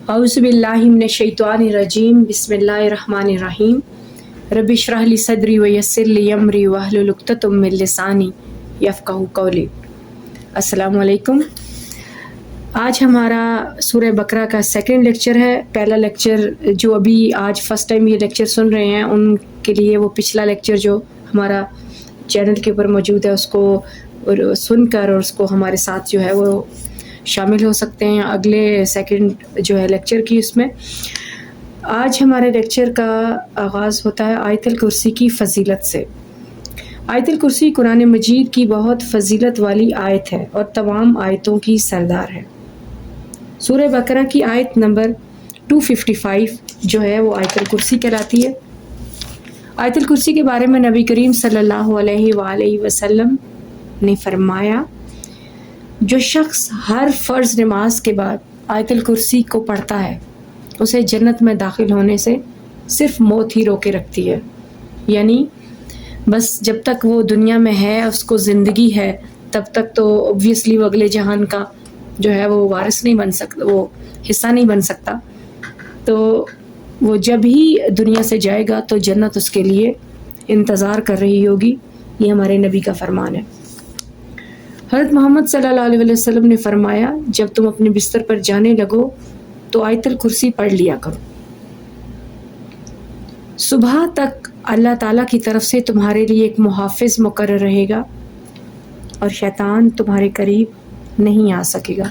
اعوذ باللہ من الشیطان الرجیم بسم اللہ الرحمن الرحیم رب اشرح لی صدری ویسر لی امری واحلل عقدۃ من لسانی یفقہوا قولی۔ السلام علیکم۔ آج ہمارا سورہ بقرہ کا سیکنڈ لیکچر ہے۔ پہلا لیکچر جو ابھی آج فرسٹ ٹائم یہ لیکچر سن رہے ہیں ان کے لیے وہ پچھلا لیکچر جو ہمارا چینل کے اوپر موجود ہے اس کو سن کر اور اس کو ہمارے ساتھ جو ہے وہ شامل ہو سکتے ہیں اگلے سیکنڈ جو ہے لیکچر کی۔ اس میں آج ہمارے لیکچر کا آغاز ہوتا ہے آیت الکرسی کی فضیلت سے۔ آیت الکرسی قرآن مجید کی بہت فضیلت والی آیت ہے اور تمام آیتوں کی سردار ہے۔ سورہ بقرہ کی آیت نمبر 255 جو ہے وہ آیت الکرسی کہلاتی ہے۔ آیت الکرسی کے بارے میں نبی کریم صلی اللہ علیہ وآلہ وسلم نے فرمایا، جو شخص ہر فرض نماز کے بعد آیت الکرسی کو پڑھتا ہے اسے جنت میں داخل ہونے سے صرف موت ہی روکے رکھتی ہے۔ یعنی بس جب تک وہ دنیا میں ہے، اس کو زندگی ہے، تب تک تو اوبویسلی وہ اگلے جہان کا جو ہے وہ وارث نہیں بن سکتا، وہ حصہ نہیں بن سکتا۔ تو وہ جب ہی دنیا سے جائے گا تو جنت اس کے لیے انتظار کر رہی ہوگی۔ یہ ہمارے نبی کا فرمان ہے۔ حضرت محمد صلی اللہ علیہ وسلم نے فرمایا، جب تم اپنے بستر پر جانے لگو تو آیت الکرسی پڑھ لیا کرو۔ صبح تک اللہ تعالیٰ کی طرف سے تمہارے لیے ایک محافظ مقرر رہے گا اور شیطان تمہارے قریب نہیں آ سکے گا۔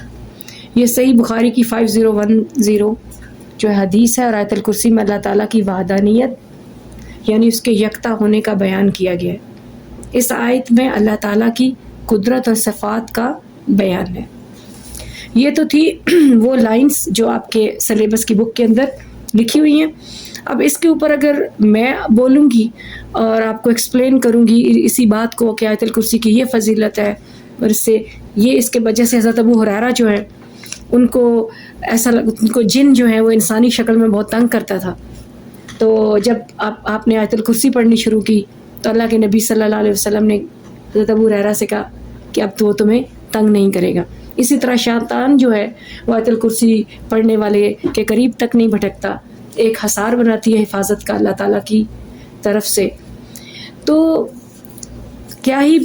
یہ صحیح بخاری کی 5010 جو حدیث ہے، اور آیت الکرسی میں اللہ تعالیٰ کی وحدانیت یعنی اس کے یکتا ہونے کا بیان کیا گیا ہے۔ اس آیت میں اللہ تعالیٰ کی قدرت اور صفات کا بیان ہے۔ یہ تو تھی وہ لائنز جو آپ کے سلیبس کی بک کے اندر لکھی ہوئی ہیں۔ اب اس کے اوپر اگر میں بولوں گی اور آپ کو ایکسپلین کروں گی اسی بات کو کہ آیت الکرسی کی یہ فضیلت ہے، اور اس سے یہ اس کے وجہ سے حضرت ابو ہریرہ جو ہے ان کو ان کو جن جو ہے وہ انسانی شکل میں بہت تنگ کرتا تھا۔ تو جب آپ نے آیت الکرسی پڑھنی شروع کی تو اللہ کے نبی صلی اللہ علیہ وسلم نے حضرت ابو ہریرہ سے کہا کہ اب تو وہ تمہیں تنگ نہیں کرے گا۔ اسی طرح شیطان جو ہے وہ آیت الکرسی پڑھنے والے کے قریب تک نہیں بھٹکتا، ایک حصار بناتی ہے حفاظت کا اللہ تعالیٰ کی طرف سے۔ تو کیا ہی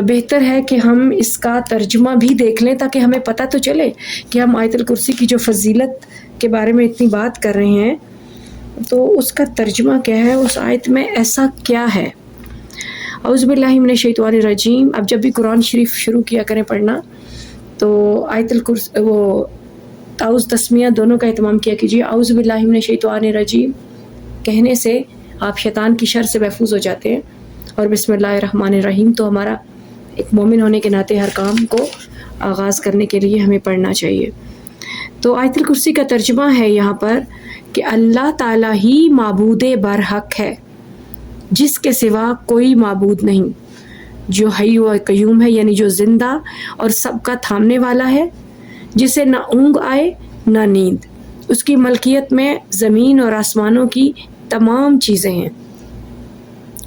بہتر ہے کہ ہم اس کا ترجمہ بھی دیکھ لیں تاکہ ہمیں پتہ تو چلے کہ ہم آیت الکرسی کی جو فضیلت کے بارے میں اتنی بات کر رہے ہیں تو اس کا ترجمہ کیا ہے، اس آیت میں ایسا کیا ہے۔ اعوذ باللہ من الشیطان الرجیم۔ اب جب بھی قرآن شریف شروع کیا کریں پڑھنا تو آیت الکرسی وہ تعوذ تسمیہ دونوں کا اہتمام کیا کیجیے۔ اعوذ باللہ من الشیطان الرجیم کہنے سے آپ شیطان کی شر سے محفوظ ہو جاتے ہیں، اور بسم اللہ الرحمن الرحیم تو ہمارا ایک مومن ہونے کے ناطے ہر کام کو آغاز کرنے کے لیے ہمیں پڑھنا چاہیے۔ تو آیت الکرسی کا ترجمہ ہے یہاں پر کہ اللہ تعالیٰ ہی معبود برحق ہے، جس کے سوا کوئی معبود نہیں، جو حی و قیوم ہے یعنی جو زندہ اور سب کا تھامنے والا ہے، جسے نہ اونگ آئے نہ نیند۔ اس کی ملکیت میں زمین اور آسمانوں کی تمام چیزیں ہیں۔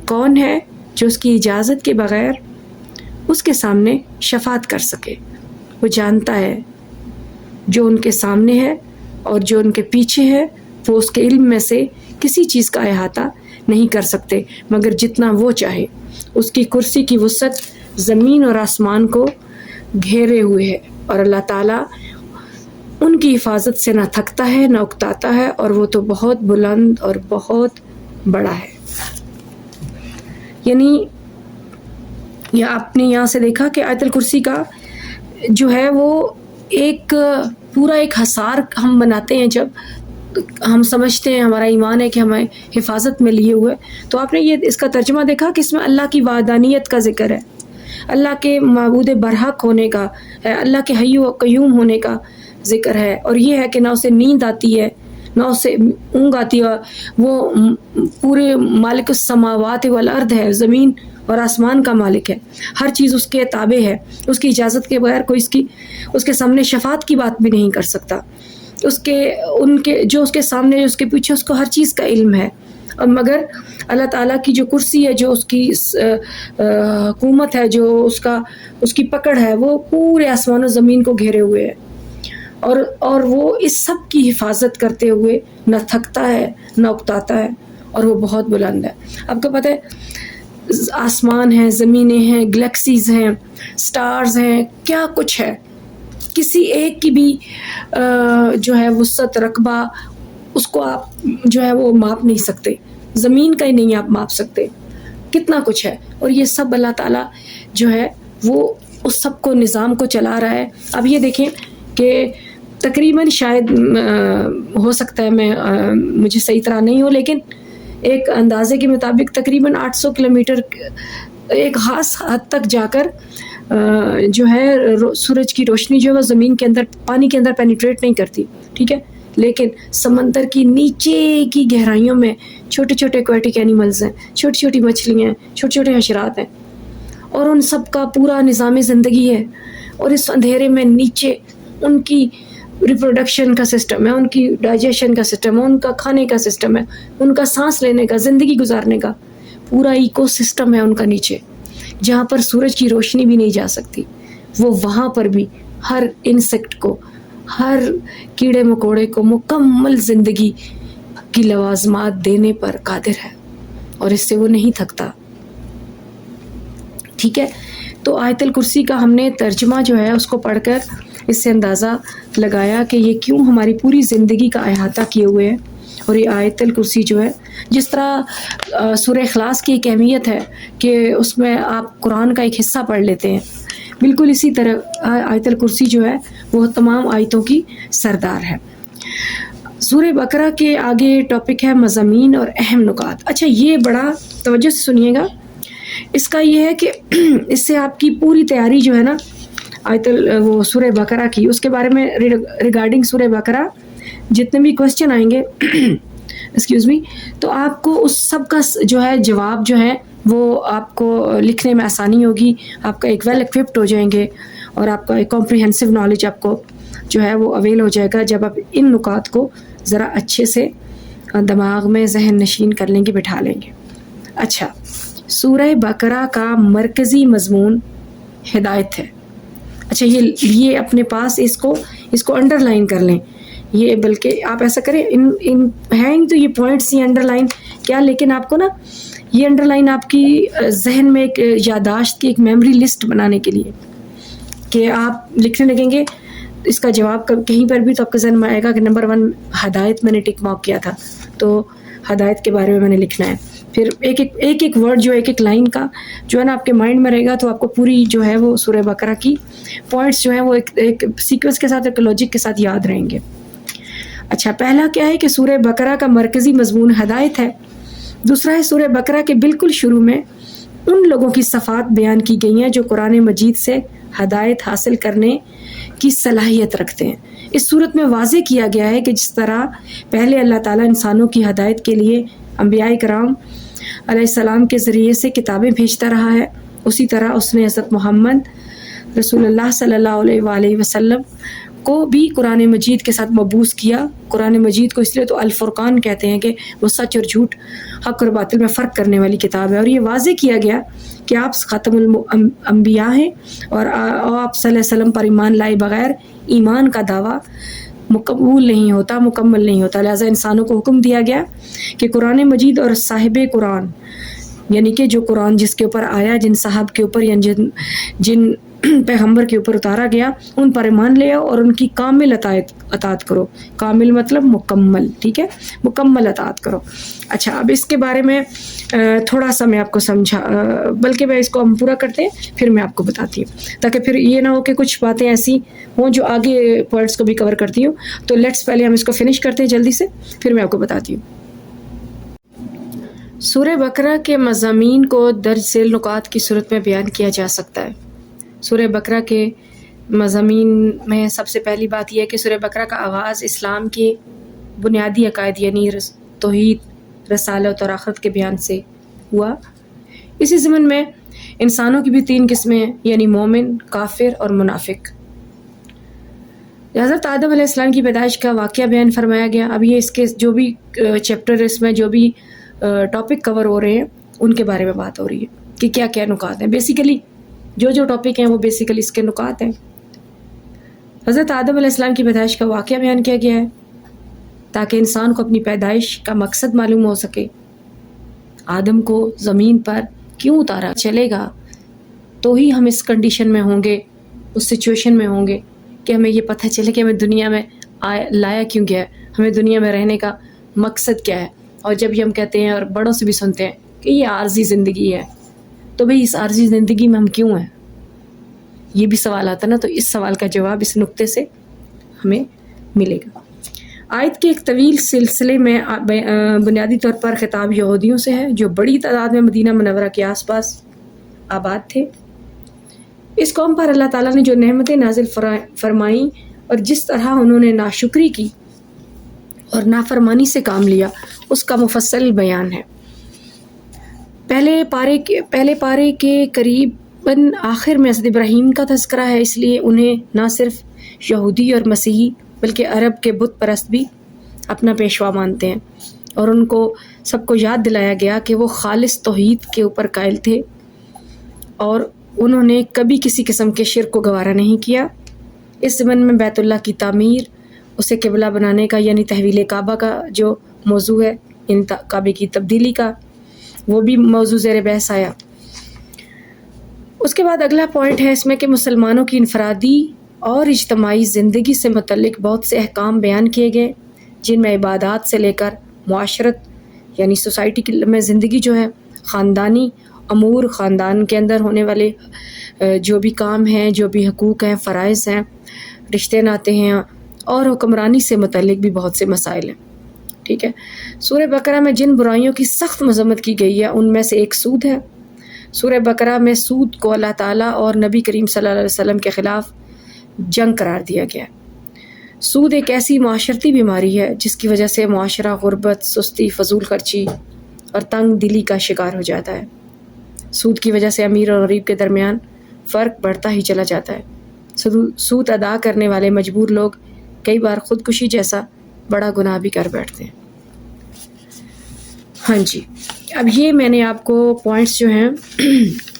کون ہے جو اس کی اجازت کے بغیر اس کے سامنے شفاعت کر سکے؟ وہ جانتا ہے جو ان کے سامنے ہے اور جو ان کے پیچھے ہے، وہ اس کے علم میں سے کسی چیز کا احاطہ نہیں کر سکتے مگر جتنا وہ چاہے۔ اس کی کرسی کی وسعت زمین اور آسمان کو گھیرے ہوئے ہے، اور اللہ تعالیٰ ان کی حفاظت سے نہ تھکتا ہے نہ اکتاتا ہے، اور وہ تو بہت بلند اور بہت بڑا ہے۔ یعنی یہ آپ نے یہاں سے دیکھا کہ آیت الکرسی کا جو ہے وہ ایک پورا ایک حصار ہم بناتے ہیں، جب ہم سمجھتے ہیں ہمارا ایمان ہے کہ ہمیں حفاظت میں لیے ہوئے، تو آپ نے یہ اس کا ترجمہ دیکھا کہ اس میں اللہ کی وحدانیت کا ذکر ہے، اللہ کے معبود برحق ہونے کا ہے، اللہ کے حی و قیوم ہونے کا ذکر ہے، اور یہ ہے کہ نہ اسے نیند آتی ہے نہ اسے اونگ آتی ہے۔ وہ پورے مالک السماوات والارض ہے، زمین اور آسمان کا مالک ہے، ہر چیز اس کے تابع ہے، اس کی اجازت کے بغیر کوئی اس کے سامنے شفاعت کی بات بھی نہیں کر سکتا۔ جو اس کے سامنے اس کے پیچھے اس کو ہر چیز کا علم ہے، اور مگر اللہ تعالیٰ کی جو کرسی ہے، جو اس کی حکومت ہے، جو اس کی پکڑ ہے، وہ پورے آسمان و زمین کو گھیرے ہوئے ہے۔ اور وہ اس سب کی حفاظت کرتے ہوئے نہ تھکتا ہے نہ اکتاتا ہے، اور وہ بہت بلند ہے. آپ کو پتہ ہے آسمان ہیں، زمینیں ہیں، گلیکسیز ہیں، سٹارز ہیں، کیا کچھ ہے. کسی ایک کی بھی جو ہے وسعت رقبہ اس کو آپ جو ہے وہ ماپ نہیں سکتے، زمین کا ہی نہیں آپ ماپ سکتے، کتنا کچھ ہے. اور یہ سب اللہ تعالیٰ جو ہے وہ اس سب کو نظام کو چلا رہا ہے. اب یہ دیکھیں کہ تقریباً شاید ہو سکتا ہے میں مجھے صحیح طرح نہیں ہو، لیکن ایک اندازے کے مطابق تقریباً 800 کلومیٹر ایک خاص حد تک جا کر جو ہے سورج کی روشنی جو ہے وہ زمین کے اندر پانی کے اندر پینیٹریٹ نہیں کرتی، ٹھیک ہے. لیکن سمندر کی نیچے کی گہرائیوں میں چھوٹے چھوٹے ایکویٹک اینیملز ہیں، چھوٹی چھوٹی مچھلیاں ہیں، چھوٹے چھوٹے حشرات ہیں، اور ان سب کا پورا نظام زندگی ہے. اور اس اندھیرے میں نیچے ان کی ریپروڈکشن کا سسٹم ہے، ان کی ڈائجیشن کا سسٹم ہے، ان کا کھانے کا سسٹم ہے، ان کا سانس لینے کا، زندگی گزارنے کا پورا ایکو سسٹم ہے ان کا نیچے، جہاں پر سورج کی روشنی بھی نہیں جا سکتی. وہ وہاں پر بھی ہر انسیکٹ کو، ہر کیڑے مکوڑے کو مکمل زندگی کی لوازمات دینے پر قادر ہے، اور اس سے وہ نہیں تھکتا. ٹھیک ہے. تو آیت الکرسی کا ہم نے ترجمہ جو ہے اس کو پڑھ کر اس سے اندازہ لگایا کہ یہ کیوں ہماری پوری زندگی کا احاطہ کیے ہوئے ہے. اور یہ آیت الکرسی جو ہے، جس طرح سورہ اخلاص کی ایک اہمیت ہے کہ اس میں آپ قرآن کا ایک حصہ پڑھ لیتے ہیں، بالکل اسی طرح آیت الکرسی جو ہے وہ تمام آیتوں کی سردار ہے. سورہ بقرہ کے آگے ٹاپک ہے مضامین اور اہم نکات. اچھا یہ بڑا توجہ سے سنیے گا، اس کا یہ ہے کہ اس سے آپ کی پوری تیاری جو ہے نا وہ سورہ بقرہ کی، اس کے بارے میں ریگارڈنگ سورہ بقرہ جتنے بھی کوسچن آئیں گے ایکسکیوز می، تو آپ کو اس سب کا جو ہے جواب جو ہے وہ آپ کو لکھنے میں آسانی ہوگی، آپ کا ایک ویل ایکوپڈ ہو جائیں گے، اور آپ کا ایک کمپریہنسو نالج آپ کو جو ہے وہ اویل ہو جائے گا جب آپ ان نکات کو ذرا اچھے سے دماغ میں ذہن نشین کر لیں گے، بٹھا لیں گے. اچھا، سورہ بقرہ کا مرکزی مضمون ہدایت ہے. اچھا یہ اپنے پاس اس کو انڈر لائن کر لیں. یہ بلکہ آپ ایسا کریں، ان ہیں تو یہ پوائنٹس یہ انڈر لائن کیا، لیکن آپ کو نا یہ انڈر لائن آپ کی ذہن میں ایک یادداشت کی ایک میموری لسٹ بنانے کے لیے، کہ آپ لکھنے لگیں گے اس کا جواب کہیں پر بھی تو آپ کے ذہن میں آئے گا کہ نمبر 1 ہدایت میں نے ٹک مارک کیا تھا، تو ہدایت کے بارے میں نے لکھنا ہے. پھر ایک ورڈ جو ایک لائن کا جو ہے نا آپ کے مائنڈ میں رہے گا، تو آپ کو پوری جو ہے وہ سورہ بقرہ کی پوائنٹس جو ہیں وہ ایک سیکوینس کے ساتھ، ایک لاجک کے ساتھ یاد رہیں گے. اچھا، پہلا کیا ہے کہ سورہ بقرہ کا مرکزی مضمون ہدایت ہے. دوسرا ہے سورہ بقرہ کے بالکل شروع میں ان لوگوں کی صفات بیان کی گئی ہیں جو قرآن مجید سے ہدایت حاصل کرنے کی صلاحیت رکھتے ہیں. اس صورت میں واضح کیا گیا ہے کہ جس طرح پہلے اللہ تعالیٰ انسانوں کی ہدایت کے لیے انبیاء کرام علیہ السلام کے ذریعے سے کتابیں بھیجتا رہا ہے، اسی طرح اس نے حضرت محمد رسول اللہ صلی اللہ علیہ وآلہ وسلم کو بھی قرآن مجید کے ساتھ مبعوث کیا. قرآن مجید کو اس لیے تو الفرقان کہتے ہیں کہ وہ سچ اور جھوٹ، حق اور باطل میں فرق کرنے والی کتاب ہے. اور یہ واضح کیا گیا کہ آپ خاتم الانبیاء ہیں، اور آپ صلی اللہ علیہ وسلم پر ایمان لائے بغیر ایمان کا دعویٰ مقبول نہیں ہوتا، مکمل نہیں ہوتا. لہٰذا انسانوں کو حکم دیا گیا کہ قرآن مجید اور صاحب قرآن، یعنی کہ جو قرآن جس کے اوپر آیا، جن صاحب کے اوپر یا جن پیغمبر کے اوپر اتارا گیا، ان پر ایمان لے آؤ اور ان کی کامل اطاعت کرو. کامل مطلب مکمل، ٹھیک ہے، مکمل اطاعت کرو. اچھا، اب اس کے بارے میں تھوڑا سا میں آپ کو سمجھا، بلکہ میں اس کو ہم پورا کرتے ہیں پھر میں آپ کو بتاتی ہوں، تاکہ پھر یہ نہ ہو کہ کچھ باتیں ایسی ہوں جو آگے پوائنٹس کو بھی کور کرتی ہوں. تو لیٹس پہلے ہم اس کو فنش کرتے ہیں جلدی سے، پھر میں آپ کو بتاتی ہوں. سورہ بقرہ کے مضامین کو درج ذیل نکات کی صورت میں بیان کیا جا سکتا ہے. سورہ بقرہ کے مضامین میں سب سے پہلی بات یہ ہے کہ سورہ بقرہ کا آغاز اسلام کی بنیادی عقائد یعنی توحید، رسالت اور آخرت کے بیان سے ہوا. اسی ضمن میں انسانوں کی بھی 3 قسمیں ہیں، یعنی مومن، کافر اور منافق. حضرت آدم علیہ السلام کی پیدائش کا واقعہ بیان فرمایا گیا. اب یہ اس کے جو بھی چیپٹر، اس میں جو بھی ٹاپک کور ہو رہے ہیں ان کے بارے میں بات ہو رہی ہے کہ کیا کیا نکات ہیں. بیسیکلی جو ٹاپک ہیں وہ بیسیکلی اس کے نکات ہیں. حضرت آدم علیہ السلام کی پیدائش کا واقعہ بیان کیا گیا ہے تاکہ انسان کو اپنی پیدائش کا مقصد معلوم ہو سکے. آدم کو زمین پر کیوں اتارا چلے گا تو ہی ہم اس کنڈیشن میں ہوں گے، اس سچویشن میں ہوں گے کہ ہمیں یہ پتہ چلے کہ ہمیں دنیا میں لایا کیوں گیا ہے، ہمیں دنیا میں رہنے کا مقصد کیا ہے. اور جب یہ ہم کہتے ہیں اور بڑوں سے بھی سنتے ہیں کہ یہ عارضی زندگی ہے، تو بھئی اس عارضی زندگی میں ہم کیوں ہیں؟ یہ بھی سوال آتا نا. تو اس سوال کا جواب اس نقطے سے ہمیں ملے گا. آیت کے ایک طویل سلسلے میں بنیادی طور پر خطاب یہودیوں سے ہے جو بڑی تعداد میں مدینہ منورہ کے آس پاس آباد تھے. اس قوم پر اللہ تعالیٰ نے جو نعمتیں نازل فرمائیں اور جس طرح انہوں نے ناشکری کی اور نافرمانی سے کام لیا اس کا مفصل بیان ہے. پہلے پارے کے قریباً آخر میں حضرت ابراہیم کا تذکرہ ہے، اس لیے انہیں نہ صرف یہودی اور مسیحی بلکہ عرب کے بت پرست بھی اپنا پیشوا مانتے ہیں، اور ان کو سب کو یاد دلایا گیا کہ وہ خالص توحید کے اوپر قائل تھے اور انہوں نے کبھی کسی قسم کے شرک کو گوارا نہیں کیا. اس ضمن میں بیت اللہ کی تعمیر، اسے قبلہ بنانے کا یعنی تحویل کعبہ کا جو موضوع ہے، یعنی کعبے کی تبدیلی کا، وہ بھی موضوع زیر بحث آیا. اس کے بعد اگلا پوائنٹ ہے اس میں کہ مسلمانوں کی انفرادی اور اجتماعی زندگی سے متعلق بہت سے احکام بیان کیے گئے جن میں عبادات سے لے کر معاشرت یعنی سوسائٹی میں زندگی جو ہے، خاندانی امور، خاندان کے اندر ہونے والے جو بھی کام ہیں، جو بھی حقوق ہیں، فرائض ہیں، رشتے ناتے ہیں، اور حکمرانی سے متعلق بھی بہت سے مسائل ہیں. ٹھیک ہے. سورہ بقرہ میں جن برائیوں کی سخت مذمت کی گئی ہے ان میں سے ایک سود ہے. سورہ بقرہ میں سود کو اللہ تعالیٰ اور نبی کریم صلی اللہ علیہ وسلم کے خلاف جنگ قرار دیا گیا ہے. سود ایک ایسی معاشرتی بیماری ہے جس کی وجہ سے معاشرہ غربت، سستی، فضول خرچی اور تنگ دلی کا شکار ہو جاتا ہے. سود کی وجہ سے امیر اور غریب کے درمیان فرق بڑھتا ہی چلا جاتا ہے. سود ادا کرنے والے مجبور لوگ کئی بار خودکشی جیسا بڑا گناہ بھی کر بیٹھتے ہیں. ہاں جی، اب یہ میں نے آپ کو پوائنٹس جو ہیں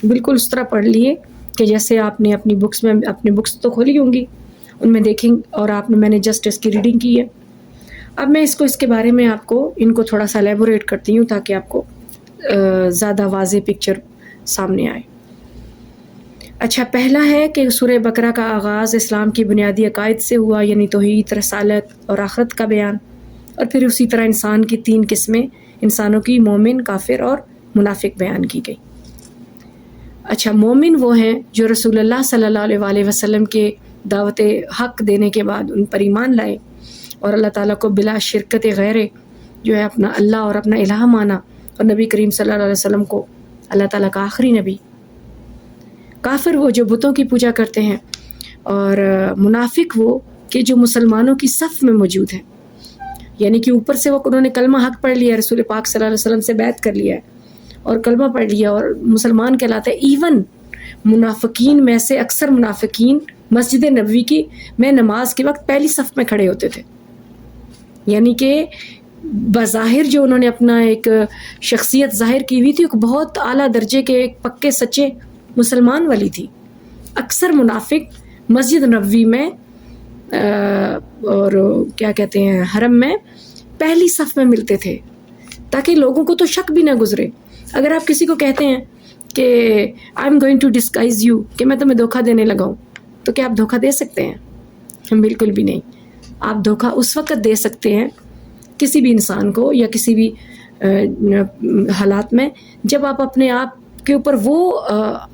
بالکل اس طرح پڑھ لیے کہ جیسے آپ نے اپنی بکس تو کھولی ہوں گی، ان میں دیکھیں، اور میں نے جسٹ اس کی ریڈنگ کی ہے. اب میں اس کے بارے میں آپ کو ان کو تھوڑا سا الیبوریٹ کرتی ہوں تاکہ آپ کو زیادہ واضح پکچر سامنے آئے. اچھا، پہلا ہے کہ سورہ بقرہ کا آغاز اسلام کی بنیادی عقائد سے ہوا، یعنی توحید، رسالت اور آخرت کا بیان، اور پھر اسی طرح انسان کی 3 قسمیں، انسانوں کی مومن، کافر اور منافق بیان کی گئی. اچھا، مومن وہ ہیں جو رسول اللہ صلی اللہ علیہ وسلم کے دعوت حق دینے کے بعد ان پر ایمان لائے اور اللہ تعالیٰ کو بلا شرکت غیر جو ہے اپنا اللہ اور اپنا الہ مانا، اور نبی کریم صلی اللہ علیہ وسلم کو اللہ تعالیٰ کا آخری نبی. کافر وہ جو بتوں کی پوجا کرتے ہیں، اور منافق وہ کہ جو مسلمانوں کی صف میں موجود ہیں، یعنی کہ اوپر سے وہ انہوں نے کلمہ حق پڑھ لیا، رسول پاک صلی اللہ علیہ وسلم سے بیعت کر لیا ہے اور کلمہ پڑھ لیا اور مسلمان کہلاتے ہیں. ایون منافقین میں سے اکثر منافقین مسجد نبوی کی میں نماز کے وقت پہلی صف میں کھڑے ہوتے تھے، یعنی کہ بظاہر جو انہوں نے اپنا ایک شخصیت ظاہر کی ہوئی تھی، ایک بہت اعلیٰ درجے کے ایک پکے سچے مسلمان والی تھی. اکثر منافق مسجد نبوی میں اور کیا کہتے ہیں حرم میں پہلی صف میں ملتے تھے تاکہ لوگوں کو تو شک بھی نہ گزرے. اگر آپ کسی کو کہتے ہیں کہ I am going to disguise you, کہ میں تمہیں دھوکہ دینے لگا ہوں، تو کیا آپ دھوکہ دے سکتے ہیں؟ بالکل بھی نہیں. آپ دھوکہ اس وقت دے سکتے ہیں کسی بھی انسان کو یا کسی بھی حالات میں جب آپ اپنے آپ کے اوپر وہ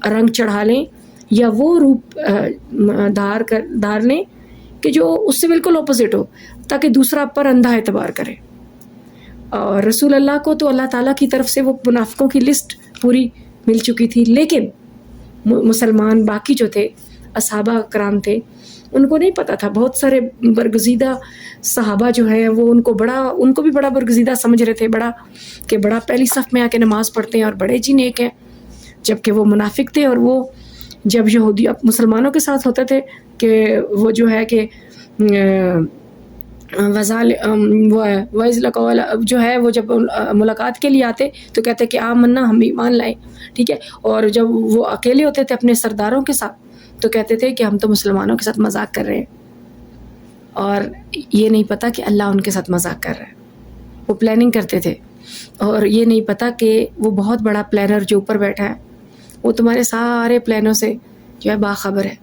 رنگ چڑھا لیں یا وہ روپ دھار لیں کہ جو اس سے بالکل اپوزٹ ہو، تاکہ دوسرا آپ پر اندھا اعتبار کرے. اور رسول اللہ کو تو اللہ تعالیٰ کی طرف سے وہ منافقوں کی لسٹ پوری مل چکی تھی، لیکن مسلمان باقی جو تھے، اصحابہ کرام تھے، ان کو نہیں پتہ تھا. بہت سارے برگزیدہ صحابہ جو ہیں وہ ان کو بھی بڑا برگزیدہ سمجھ رہے تھے، بڑا پہلی صف میں آ کے نماز پڑھتے ہیں اور بڑے جی نیک ہیں، جبکہ وہ منافق تھے. اور وہ جب یہودی مسلمانوں کے ساتھ ہوتے تھے کہ وہ جو ہے کہ جو ہے وہ جب ملاقات کے لیے آتے تو کہتے کہ آمنا، ہم ایمان لائے، ٹھیک ہے. اور جب وہ اکیلے ہوتے تھے اپنے سرداروں کے ساتھ تو کہتے تھے کہ ہم تو مسلمانوں کے ساتھ مذاق کر رہے ہیں. اور یہ نہیں پتہ کہ اللہ ان کے ساتھ مذاق کر رہا ہے. وہ پلاننگ کرتے تھے اور یہ نہیں پتہ کہ وہ بہت بڑا پلانر جو اوپر بیٹھا ہے وہ تمہارے سارے پلانوں سے جو ہے باخبر ہے.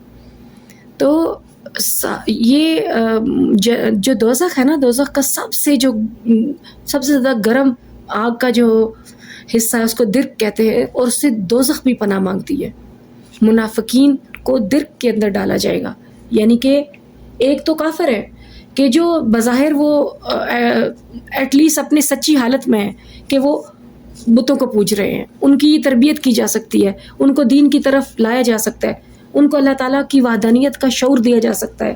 تو یہ جو دوزخ ہے نا، دوزخ کا سب سے زیادہ گرم آگ کا جو حصہ ہے اس کو درک کہتے ہیں، اور اس سے دوزخ بھی پناہ مانگتی ہے. منافقین کو درک کے اندر ڈالا جائے گا. یعنی کہ ایک تو کافر ہے کہ جو بظاہر وہ ایٹ لیسٹ اپنی سچی حالت میں ہے کہ وہ بتوں کو پوج رہے ہیں، ان کی تربیت کی جا سکتی ہے، ان کو دین کی طرف لایا جا سکتا ہے، ان کو اللہ تعالیٰ کی وحدانیت کا شعور دیا جا سکتا ہے،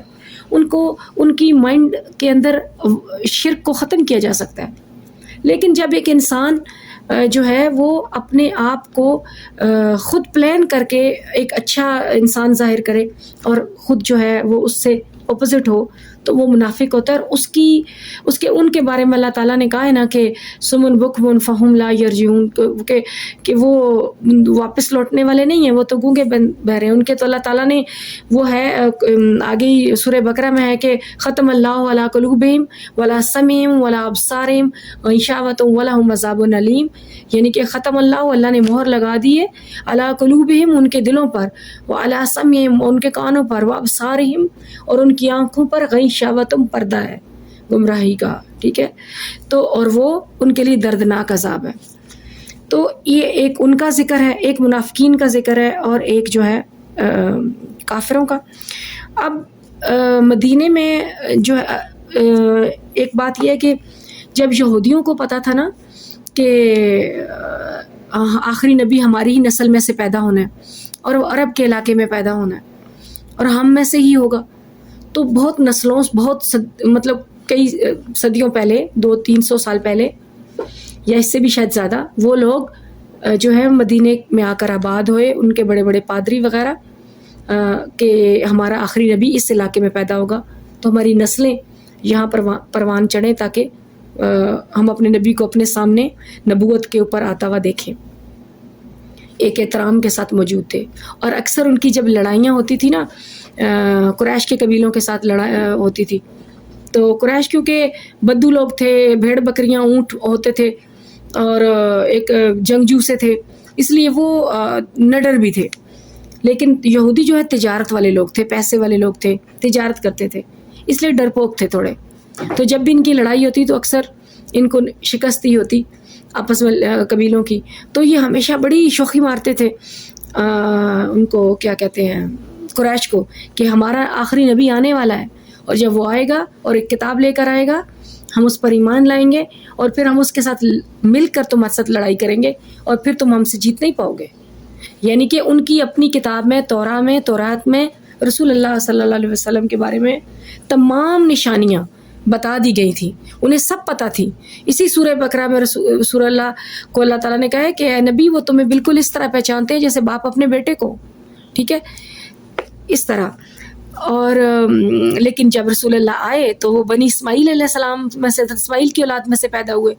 ان کو ان کی مائنڈ کے اندر شرک کو ختم کیا جا سکتا ہے. لیکن جب ایک انسان جو ہے وہ اپنے آپ کو خود پلان کر کے ایک اچھا انسان ظاہر کرے اور خود جو ہے وہ اس سے اپوزٹ ہو تو وہ منافق ہوتا ہے. اور ان کے بارے میں اللہ تعالیٰ نے کہا ہے نا کہ سمن بکمن فہم لا یرجعون، کہ وہ واپس لوٹنے والے نہیں ہیں، وہ تو گونگے بہرے ہیں. ان کے تو اللہ تعالیٰ نے وہ ہے آگے ہی سورہ بقرہ میں ہے کہ ختم اللہ علی قلوبہم ولا سمعہم ولا ابصارہم غشاوۃ ولہم عذاب علیم. یعنی کہ ختم اللہ نے مہر لگا دی ہے علی قلوبہم ان کے دلوں پر، وعلی سمعہم ان کے کانوں پر، وابصارہم اور ان کی آنکھوں پر، غشاوۃ پردہ ہے گمراہی کا. ٹھیک ہے، تو اور وہ ان کے لیے دردناک عذاب ہے. تو یہ ایک ان کا ذکر ہے، ایک منافقین کا ذکر ہے، اور ایک جو ہے کافروں کا. اب مدینے میں جو ہے ایک بات یہ ہے کہ جب یہودیوں کو پتہ تھا نا کہ آخری نبی ہماری ہی نسل میں سے پیدا ہونا ہے اور وہ عرب کے علاقے میں پیدا ہونا ہے اور ہم میں سے ہی ہوگا، تو بہت نسلوں مطلب کئی صدیوں پہلے، 200-300 سال پہلے یا اس سے بھی شاید زیادہ، وہ لوگ جو ہے مدینے میں آ کر آباد ہوئے، ان کے بڑے بڑے پادری وغیرہ، کہ ہمارا آخری نبی اس علاقے میں پیدا ہوگا تو ہماری نسلیں یہاں پروان چڑھیں تاکہ ہم اپنے نبی کو اپنے سامنے نبوت کے اوپر آتا ہوا دیکھیں. ایک احترام کے ساتھ موجود تھے. اور اکثر ان کی جب لڑائیاں ہوتی تھی نا قریش کے قبیلوں کے ساتھ ہوتی تھی، تو قریش کیونکہ بدو لوگ تھے، بھیڑ بکریاں اونٹ ہوتے تھے اور ایک جنگجو سے تھے، اس لیے وہ نڈر بھی تھے. لیکن یہودی جو ہے تجارت والے لوگ تھے، پیسے والے لوگ تھے، تجارت کرتے تھے، اس لیے ڈرپوک تھے تھوڑے. تو جب بھی ان کی لڑائی ہوتی تو اکثر ان کو شکست ہی ہوتی آپس میں قبیلوں کی. تو یہ ہمیشہ بڑی شوخی مارتے تھے ان کو کیا کہتے ہیں قریش کو، کہ ہمارا آخری نبی آنے والا ہے اور جب وہ آئے گا اور ایک کتاب لے کر آئے گا ہم اس پر ایمان لائیں گے اور پھر ہم اس کے ساتھ مل کر تمہارے ساتھ لڑائی کریں گے اور پھر تم ہم سے جیت نہیں پاؤ گے. یعنی کہ ان کی اپنی کتاب میں تورات میں رسول اللہ صلی اللہ علیہ وسلم کے بارے میں تمام نشانیاں بتا دی گئی تھیں، انہیں سب پتہ تھی. اسی سورہ بقرہ میں رسول اللہ کو اللہ تعالیٰ نے کہا ہے کہ اے نبی وہ تمہیں بالکل اس طرح پہچانتے ہیں جیسے باپ اپنے بیٹے کو. ٹھیک ہے، اس طرح. اور لیکن جب رسول اللہ آئے تو وہ بنی اسماعیل علیہ السلام میں سے، اسماعیل کی اولاد میں سے پیدا ہوئے.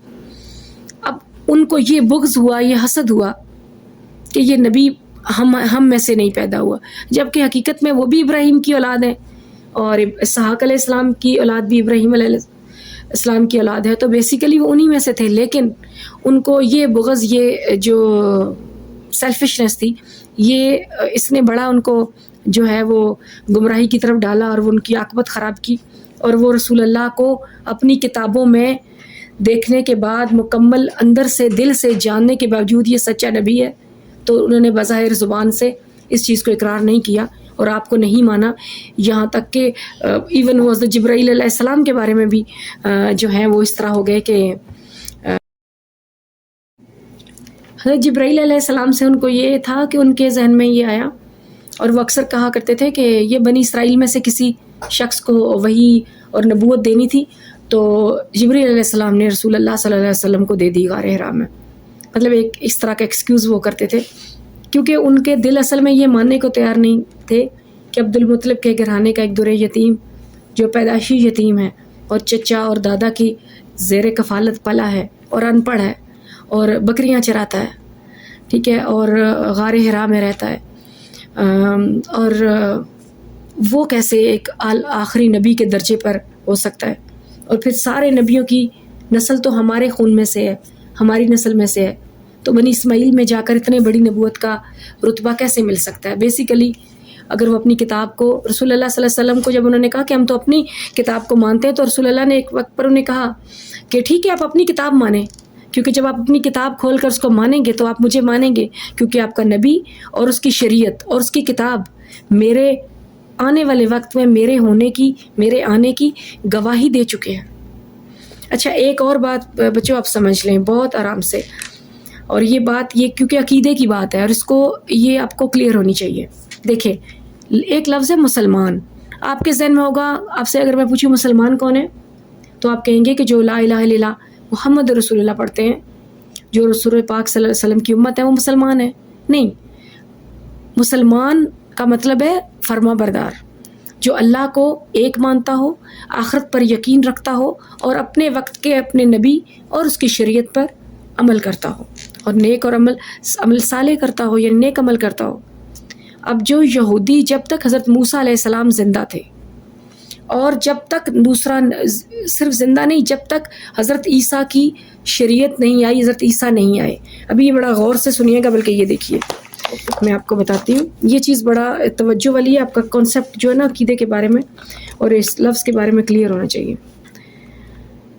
اب ان کو یہ بغض ہوا، یہ حسد ہوا کہ یہ نبی ہم میں سے نہیں پیدا ہوا، جبکہ حقیقت میں وہ بھی ابراہیم کی اولاد ہیں اور اسحاق علیہ السلام کی اولاد بھی ابراہیم علیہ السلام کی اولاد ہے. تو بیسیکلی وہ انہی میں سے تھے، لیکن ان کو یہ بغض، یہ جو سیلفشنس تھی، یہ اس نے بڑا ان کو جو ہے وہ گمراہی کی طرف ڈالا اور وہ ان کی عاقبت خراب کی. اور وہ رسول اللہ کو اپنی کتابوں میں دیکھنے کے بعد مکمل اندر سے دل سے جاننے کے باوجود یہ سچا نبی ہے، تو انہوں نے بظاہر زبان سے اس چیز کو اقرار نہیں کیا اور آپ کو نہیں مانا. یہاں تک کہ ایون وہ حضرت جبرائیل علیہ السلام کے بارے میں بھی جو ہیں وہ اس طرح ہو گئے کہ حضرت جبرائیل علیہ السلام سے ان کو یہ تھا کہ ان کے ذہن میں یہ آیا، اور وہ اکثر کہا کرتے تھے کہ یہ بنی اسرائیل میں سے کسی شخص کو وحی اور نبوت دینی تھی، تو جبرائیل علیہ السلام نے رسول اللہ صلی اللہ علیہ وسلم کو دے دی غار حرا میں. مطلب ایک اس طرح کا ایکسکیوز وہ کرتے تھے، کیونکہ ان کے دل اصل میں یہ ماننے کو تیار نہیں تھے کہ عبد المطلب کے گھرانے کا ایک درے یتیم جو پیدائشی یتیم ہے اور چچا اور دادا کی زیر کفالت پلا ہے اور ان پڑھ ہے اور بکریاں چراتا ہے، ٹھیک ہے، اور غار حرا میں رہتا ہے، اور وہ کیسے ایک آخری نبی کے درجے پر ہو سکتا ہے. اور پھر سارے نبیوں کی نسل تو ہمارے خون میں سے ہے، ہماری نسل میں سے ہے، تو بنی اسماعیل میں جا کر اتنے بڑی نبوت کا رتبہ کیسے مل سکتا ہے؟ بیسیکلی اگر وہ اپنی کتاب کو، رسول اللہ صلی اللہ علیہ وسلم کو جب انہوں نے کہا کہ ہم تو اپنی کتاب کو مانتے ہیں، تو رسول اللہ نے ایک وقت پر انہیں کہا کہ ٹھیک ہے آپ اپنی کتاب مانیں، کیونکہ جب آپ اپنی کتاب کھول کر اس کو مانیں گے تو آپ مجھے مانیں گے، کیونکہ آپ کا نبی اور اس کی شریعت اور اس کی کتاب میرے آنے والے وقت میں میرے ہونے کی، میرے آنے کی گواہی دے چکے ہیں. اچھا ایک اور بات بچوں آپ سمجھ لیں بہت آرام سے، اور یہ بات یہ کیونکہ عقیدے کی بات ہے اور اس کو یہ آپ کو کلیئر ہونی چاہیے. دیکھیں ایک لفظ ہے مسلمان. آپ کے ذہن میں ہوگا، آپ سے اگر میں پوچھوں مسلمان کون ہے تو آپ کہیں گے کہ جو لا الہ الا اللہ محمد رسول اللہ پڑھتے ہیں، جو رسول پاک صلی اللہ علیہ وسلم کی امت ہے، وہ مسلمان ہے. نہیں، مسلمان کا مطلب ہے فرما بردار، جو اللہ کو ایک مانتا ہو، آخرت پر یقین رکھتا ہو اور اپنے وقت کے اپنے نبی اور اس کی شریعت پر عمل کرتا ہو، اور نیک اور عمل صالح کرتا ہو، یعنی نیک عمل کرتا ہو. اب جو یہودی جب تک حضرت موسیٰ علیہ السلام زندہ تھے، اور جب تک دوسرا صرف زندہ نہیں، جب تک حضرت عیسیٰ کی شریعت نہیں آئی، حضرت عیسیٰ نہیں آئے. ابھی یہ بڑا غور سے سنیے گا، بلکہ یہ دیکھیے میں آپ کو بتاتی ہوں، یہ چیز بڑا توجہ والی ہے. آپ کا کانسیپٹ جو ہے نا عقیدے کے بارے میں اور اس لفظ کے بارے میں کلیئر ہونا چاہیے.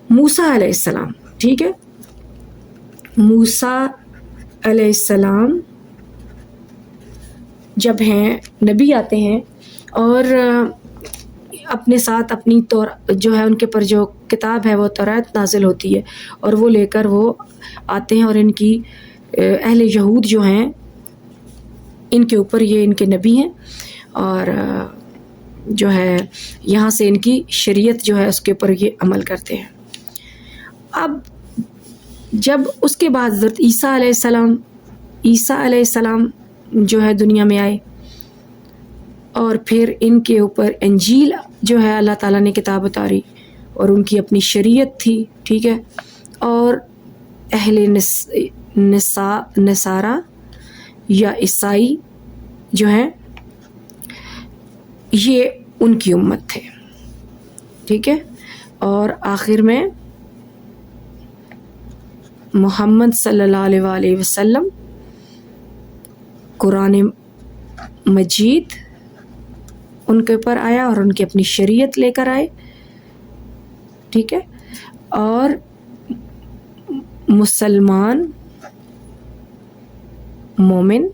موسیٰ علیہ السلام، ٹھیک ہے، موسیٰ علیہ السلام جب ہیں نبی آتے ہیں اور اپنے ساتھ اپنی جو ہے ان کے پر جو کتاب ہے وہ تورات نازل ہوتی ہے، اور وہ لے کر وہ آتے ہیں، اور ان کی اہل یہود جو ہیں ان کے اوپر یہ ان کے نبی ہیں، اور جو ہے یہاں سے ان کی شریعت جو ہے اس کے اوپر یہ عمل کرتے ہیں. اب جب اس کے بعد حضرت عیسیٰ علیہ السلام جو ہے دنیا میں آئے، اور پھر ان کے اوپر انجیل جو ہے اللہ تعالیٰ نے کتاب اتاری، اور ان کی اپنی شریعت تھی، ٹھیک ہے، اور اہل نصارہ یا عیسائی جو ہیں یہ ان کی امت تھے، ٹھیک ہے. اور آخر میں محمد صلی اللہ علیہ وآلہ وسلم قرآن مجید ان کے اوپر آیا اور ان کی اپنی شریعت لے کر آئے، ٹھیک ہے. اور مسلمان مومن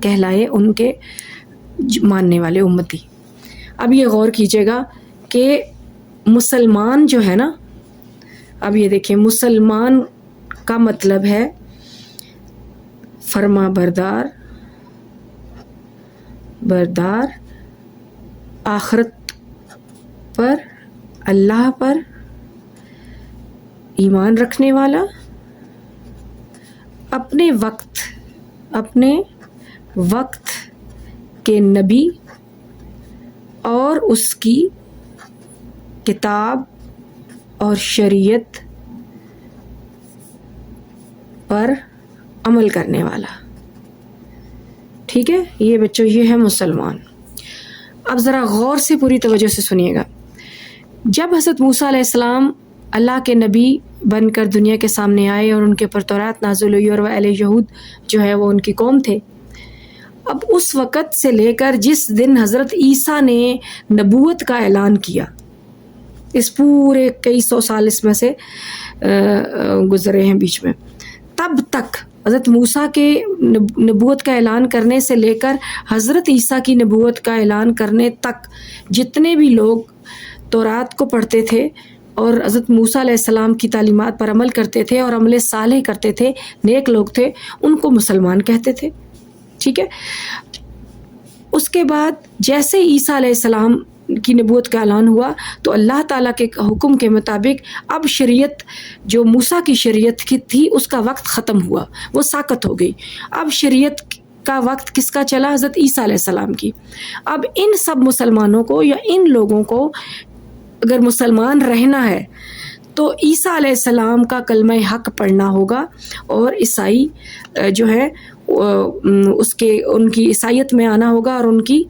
کہلائے، ان کے ماننے والے امتی. اب یہ غور کیجیے گا کہ مسلمان جو ہے نا، اب یہ دیکھیں مسلمان کا مطلب ہے فرما بردار، آخرت پر، اللہ پر ایمان رکھنے والا، اپنے وقت کے نبی اور اس کی کتاب اور شریعت پر عمل کرنے والا، ٹھیک ہے. یہ بچوں یہ ہے مسلمان. اب ذرا غور سے پوری توجہ سے سنیے گا. جب حضرت موسیٰ علیہ السلام اللہ کے نبی بن کر دنیا کے سامنے آئے اور ان کے اوپر تورات نازل ہوئی، اور وہ اہل یہود جو ہے وہ ان کی قوم تھے، اب اس وقت سے لے کر جس دن حضرت عیسیٰ نے نبوت کا اعلان کیا، اس پورے کئی سو سال اس میں سے گزرے ہیں بیچ میں، تب تک حضرت موسیٰ کے نبوت کا اعلان کرنے سے لے کر حضرت عیسیٰ کی نبوت کا اعلان کرنے تک جتنے بھی لوگ تورات کو پڑھتے تھے اور حضرت موسیٰ علیہ السلام کی تعلیمات پر عمل کرتے تھے اور عمل صالح کرتے تھے، نیک لوگ تھے، ان کو مسلمان کہتے تھے، ٹھیک ہے. اس کے بعد جیسے عیسیٰ علیہ السلام کی نبوت کا اعلان ہوا تو اللہ تعالیٰ کے حکم کے مطابق اب شریعت جو موسیٰ کی شریعت کی تھی اس کا وقت ختم ہوا، وہ ساقط ہو گئی. اب شریعت کا وقت کس کا چلا؟ حضرت عیسیٰ علیہ السلام کی. اب ان سب مسلمانوں کو یا ان لوگوں کو اگر مسلمان رہنا ہے تو عیسیٰ علیہ السلام کا کلمہ حق پڑھنا ہوگا، اور عیسائی جو ہے ان کی عیسائیت میں آنا ہوگا اور ان کی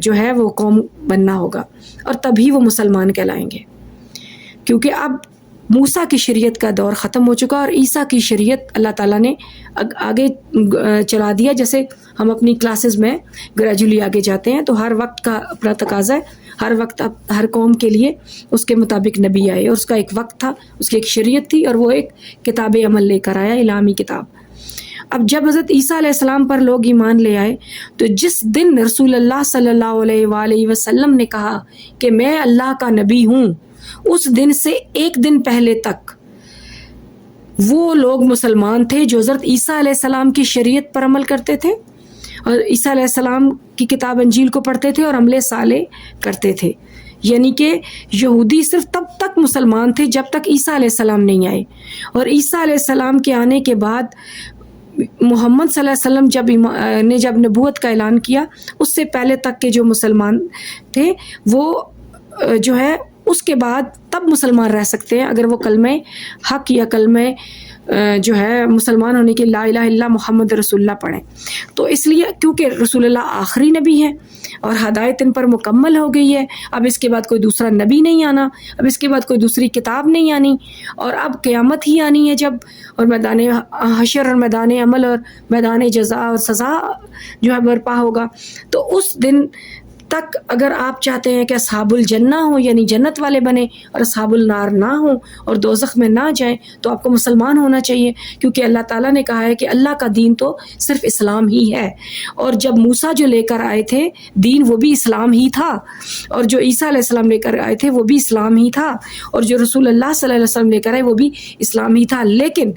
جو ہے وہ قوم بننا ہوگا، اور تبھی وہ مسلمان کہلائیں گے، کیونکہ اب موسیٰ کی شریعت کا دور ختم ہو چکا اور عیسیٰ کی شریعت اللہ تعالیٰ نے آگے چلا دیا. جیسے ہم اپنی کلاسز میں گریجولی آگے جاتے ہیں تو ہر وقت کا اپنا تقاضا ہے، ہر وقت ہر قوم کے لیے اس کے مطابق نبی آئے، اور اس کا ایک وقت تھا، اس کی ایک شریعت تھی، اور وہ ایک کتاب عمل لے کر آیا، الہامی کتاب. اب جب حضرت عیسیٰ علیہ السلام پر لوگ ایمان لے آئے تو جس دن رسول اللہ صلی اللہ علیہ وآلہ وسلم نے کہا کہ میں اللہ کا نبی ہوں، اس دن سے ایک دن پہلے تک وہ لوگ مسلمان تھے جو حضرت عیسیٰ علیہ السلام کی شریعت پر عمل کرتے تھے اور عیسیٰ علیہ السلام کی کتاب انجیل کو پڑھتے تھے اور عمل صالح کرتے تھے. یعنی کہ یہودی صرف تب تک مسلمان تھے جب تک عیسیٰ علیہ السلام نہیں آئے، اور عیسیٰ علیہ السلام کے آنے کے بعد محمد صلی اللہ علیہ وسلم جب نبوت کا اعلان کیا، اس سے پہلے تک کے جو مسلمان تھے وہ جو ہے اس کے بعد تب مسلمان رہ سکتے ہیں اگر وہ کلمہ حق یا کلمہ جو ہے مسلمان ہونے کے لا الہ الا محمد رسول اللہ پڑھیں. تو اس لیے کیونکہ رسول اللہ آخری نبی ہیں اور ہدایت ان پر مکمل ہو گئی ہے، اب اس کے بعد کوئی دوسرا نبی نہیں آنا، اب اس کے بعد کوئی دوسری کتاب نہیں آنی، اور اب قیامت ہی آنی ہے جب، اور میدان حشر اور میدان عمل اور میدان جزا اور سزا جو ہے برپا ہوگا. تو اس دن تک اگر آپ چاہتے ہیں کہ اصحاب الجنہ ہوں یعنی جنت والے بنیں اور اصحاب النار نہ ہوں اور دوزخ میں نہ جائیں، تو آپ کو مسلمان ہونا چاہیے، کیونکہ اللہ تعالیٰ نے کہا ہے کہ اللہ کا دین تو صرف اسلام ہی ہے. اور جب موسیٰ جو لے کر آئے تھے دین وہ بھی اسلام ہی تھا، اور جو عیسیٰ علیہ السلام لے کر آئے تھے وہ بھی اسلام ہی تھا، اور جو رسول اللہ صلی اللہ علیہ وسلم لے کر آئے وہ بھی اسلام ہی تھا. لیکن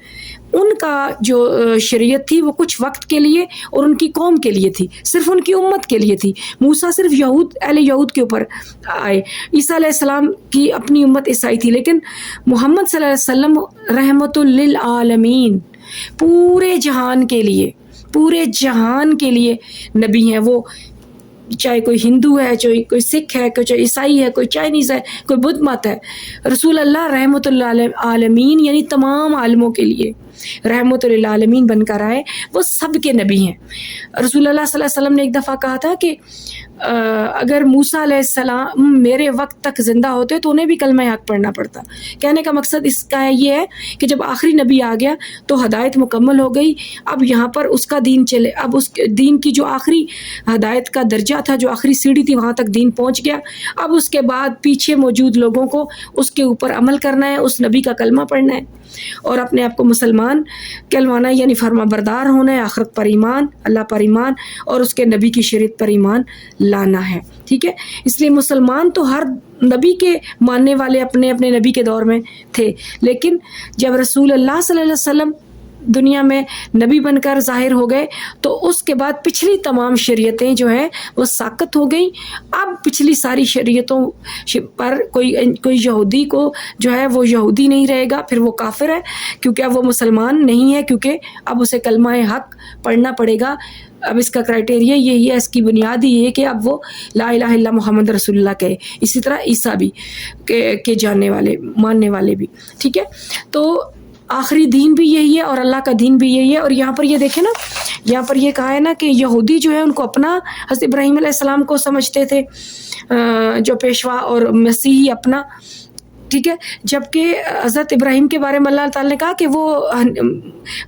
ان کا جو شریعت تھی وہ کچھ وقت کے لیے اور ان کی قوم کے لیے تھی، صرف ان کی امت کے لیے تھی. موسیٰ صرف اہل یہود کے اوپر آئے، عیسیٰ علیہ السلام کی اپنی امت عیسائی تھی، لیکن محمد صلی اللہ علیہ وسلم رحمت للعالمین، پورے جہان کے لیے نبی ہیں. وہ چاہے کوئی ہندو ہے، چاہے کوئی سکھ ہے، کوئی عیسائی ہے، کوئی چائنیز ہے، کوئی بدھ مت ہے، رسول اللہ رحمت للعالمین یعنی تمام عالموں کے لیے رحمت للعالمین بن کر آئے، وہ سب کے نبی ہیں. رسول اللہ صلی اللہ علیہ وسلم نے ایک دفعہ کہا تھا کہ اگر موسیٰ علیہ السلام میرے وقت تک زندہ ہوتے تو انہیں بھی کلمہ حق پڑھنا پڑتا. کہنے کا مقصد اس کا یہ ہے کہ جب آخری نبی آ گیا تو ہدایت مکمل ہو گئی، اب یہاں پر اس کا دین چلے، اب اس دین کی جو آخری ہدایت کا درجہ تھا، جو آخری سیڑھی تھی، وہاں تک دین پہنچ گیا. اب اس کے بعد پیچھے موجود لوگوں کو اس کے اوپر عمل کرنا ہے، اس نبی کا کلمہ پڑھنا ہے اور اپنے آپ کو مسلمان کہلوانا ہے، یعنی فرما بردار ہونا ہے، آخرت پر ایمان، اللہ پر ایمان اور اس کے نبی کی شریعت پر ایمان لانا ہے. ٹھیک ہے، اس لیے مسلمان تو ہر نبی کے ماننے والے اپنے اپنے نبی کے دور میں تھے، لیکن جب رسول اللہ صلی اللہ علیہ وسلم دنیا میں نبی بن کر ظاہر ہو گئے تو اس کے بعد پچھلی تمام شریعتیں جو ہیں وہ ساقط ہو گئیں. اب پچھلی ساری شریعتوں پر کوئی یہودی کو جو ہے وہ یہودی نہیں رہے گا، پھر وہ کافر ہے، کیونکہ اب وہ مسلمان نہیں ہے، کیونکہ اب اسے کلمہ حق پڑھنا پڑے گا. اب اس کا کرائٹیریا یہی ہے، اس کی بنیاد یہ ہے کہ اب وہ لا الہ الا محمد رسول اللہ کہے. اسی طرح عیسیٰ بھی کے جاننے والے ماننے والے بھی. ٹھیک ہے، تو آخری دین بھی یہی ہے اور اللہ کا دین بھی یہی ہے. اور یہاں پر یہ دیکھیں نا، یہاں پر یہ کہا ہے نا کہ یہودی جو ہے ان کو اپنا حضرت ابراہیم علیہ السلام کو سمجھتے تھے جو پیشوا، اور مسیحی اپنا. ٹھیک ہے، جبکہ حضرت ابراہیم کے بارے میں اللہ تعالیٰ نے کہا کہ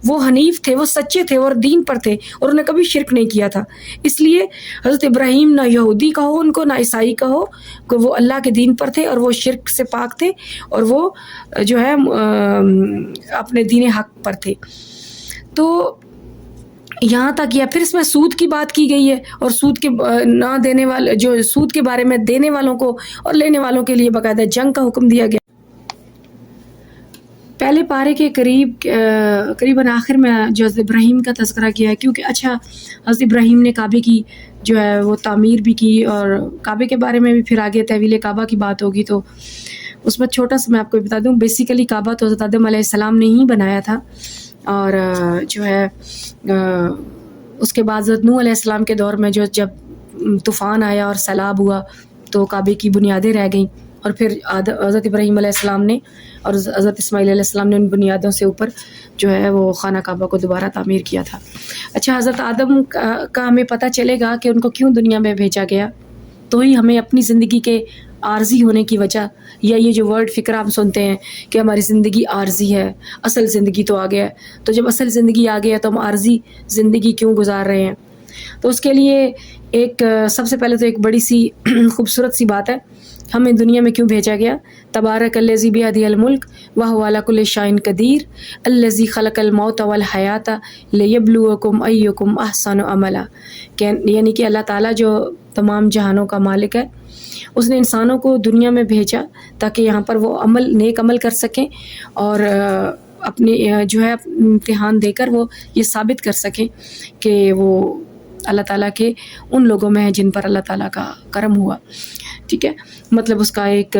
وہ حنیف تھے، وہ سچے تھے اور دین پر تھے اور انہیں کبھی شرک نہیں کیا تھا. اس لیے حضرت ابراہیم نہ یہودی کہو ان کو، نہ عیسائی کہو، کہ وہ اللہ کے دین پر تھے اور وہ شرک سے پاک تھے اور وہ جو ہے اپنے دین حق پر تھے. تو یہاں تک، یا پھر اس میں سود کی بات کی گئی ہے اور سود کے نہ دینے والے، جو سود کے بارے میں دینے والوں کو اور لینے والوں کے لیے باقاعدہ جنگ کا حکم دیا گیا. پہلے پارے کے قریباً آخر میں جو حضرت ابراہیم کا تذکرہ کیا ہے، کیونکہ اچھا حضرت ابراہیم نے کعبے کی جو ہے وہ تعمیر بھی کی، اور کعبے کے بارے میں بھی پھر آگے تحویل کعبہ کی بات ہوگی. تو اس میں چھوٹا سا میں آپ کو بتا دوں، بیسیکلی کعبہ تو حضرت آدم علیہ السلام نے ہی بنایا تھا، اور جو ہے اس کے بعد حضرت نوح علیہ السلام کے دور میں جب طوفان آیا اور سیلاب ہوا تو کعبے کی بنیادیں رہ گئیں اور پھر حضرت ابراہیم علیہ السلام نے اور حضرت اسماعیل علیہ السلام نے ان بنیادوں سے اوپر جو ہے وہ خانہ کعبہ کو دوبارہ تعمیر کیا تھا. اچھا، حضرت آدم کا ہمیں پتہ چلے گا کہ ان کو کیوں دنیا میں بھیجا گیا، تو ہی ہمیں اپنی زندگی کے عارضی ہونے کی وجہ، یا یہ جو ورڈ فکر ہم سنتے ہیں کہ ہماری زندگی عارضی ہے، اصل زندگی تو آگے ہے، تو جب اصل زندگی آگے ہے تو ہم عارضی زندگی کیوں گزار رہے ہیں؟ تو اس کے لیے ایک سب سے پہلے تو ایک بڑی سی خوبصورت سی بات ہے، ہمیں دنیا میں کیوں بھیجا گیا. تبارک الذی بیدہ الملک وہو علی کل شیء قدیر الذی خلق الموت والحیاۃ لیبلوکم ایکم احسن عملا. یعنی کہ اللہ تعالیٰ جو تمام جہانوں کا مالک ہے، اس نے انسانوں کو دنیا میں بھیجا تاکہ یہاں پر وہ نیک عمل کر سکیں اور اپنے جو ہے امتحان دے کر وہ یہ ثابت کر سکیں کہ وہ اللہ تعالیٰ کے ان لوگوں میں ہیں جن پر اللہ تعالیٰ کا کرم ہوا. ٹھیک ہے، مطلب اس کا ایک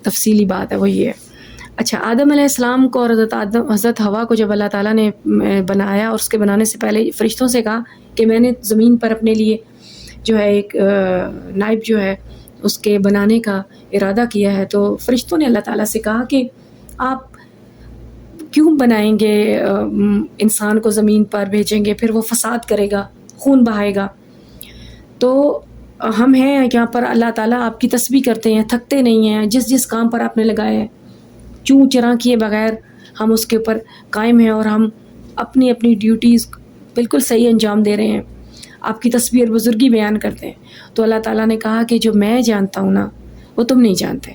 تفصیلی بات ہے وہ یہ ہے. اچھا، آدم علیہ السلام کو اور حضرت حوا کو جب اللہ تعالیٰ نے بنایا اور اس کے بنانے سے پہلے فرشتوں سے کہا کہ میں نے زمین پر اپنے لیے جو ہے ایک نائب جو ہے اس کے بنانے کا ارادہ کیا ہے، تو فرشتوں نے اللہ تعالیٰ سے کہا کہ آپ کیوں بنائیں گے انسان کو زمین پر بھیجیں گے، پھر وہ فساد کرے گا، خون بہائے گا. تو ہم ہیں یہاں پر، اللہ تعالیٰ آپ کی تسبیح کرتے ہیں، تھکتے نہیں ہیں، جس کام پر آپ نے لگائے ہیں چوں چراں کیے بغیر ہم اس کے اوپر قائم ہیں اور ہم اپنی ڈیوٹیز بالکل صحیح انجام دے رہے ہیں، آپ کی تسبیح اور بزرگی بیان کرتے ہیں. تو اللہ تعالیٰ نے کہا کہ جو میں جانتا ہوں نا وہ تم نہیں جانتے.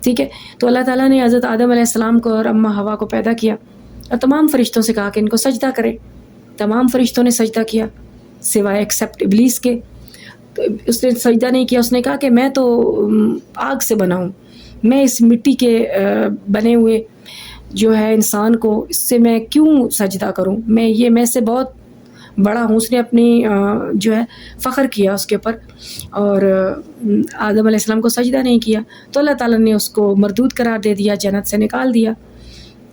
ٹھیک ہے، تو اللہ تعالیٰ نے حضرت آدم علیہ السلام کو اور اماں حوا کو پیدا کیا اور تمام فرشتوں سے کہا کہ ان کو سجدہ کریں. تمام فرشتوں نے سجدہ کیا سوائے ایکسیپٹ ابلیس کے. تو اس نے سجدہ نہیں کیا، اس نے کہا کہ میں تو آگ سے بنا ہوں، میں اس مٹی کے بنے ہوئے جو ہے انسان کو، اس سے میں کیوں سجدہ کروں، میں سے بہت بڑا ہوں. اس نے اپنی جو ہے فخر کیا اس کے اوپر اور آدم علیہ السلام کو سجدہ نہیں کیا، تو اللہ تعالیٰ نے اس کو مردود قرار دے دیا، جنت سے نکال دیا.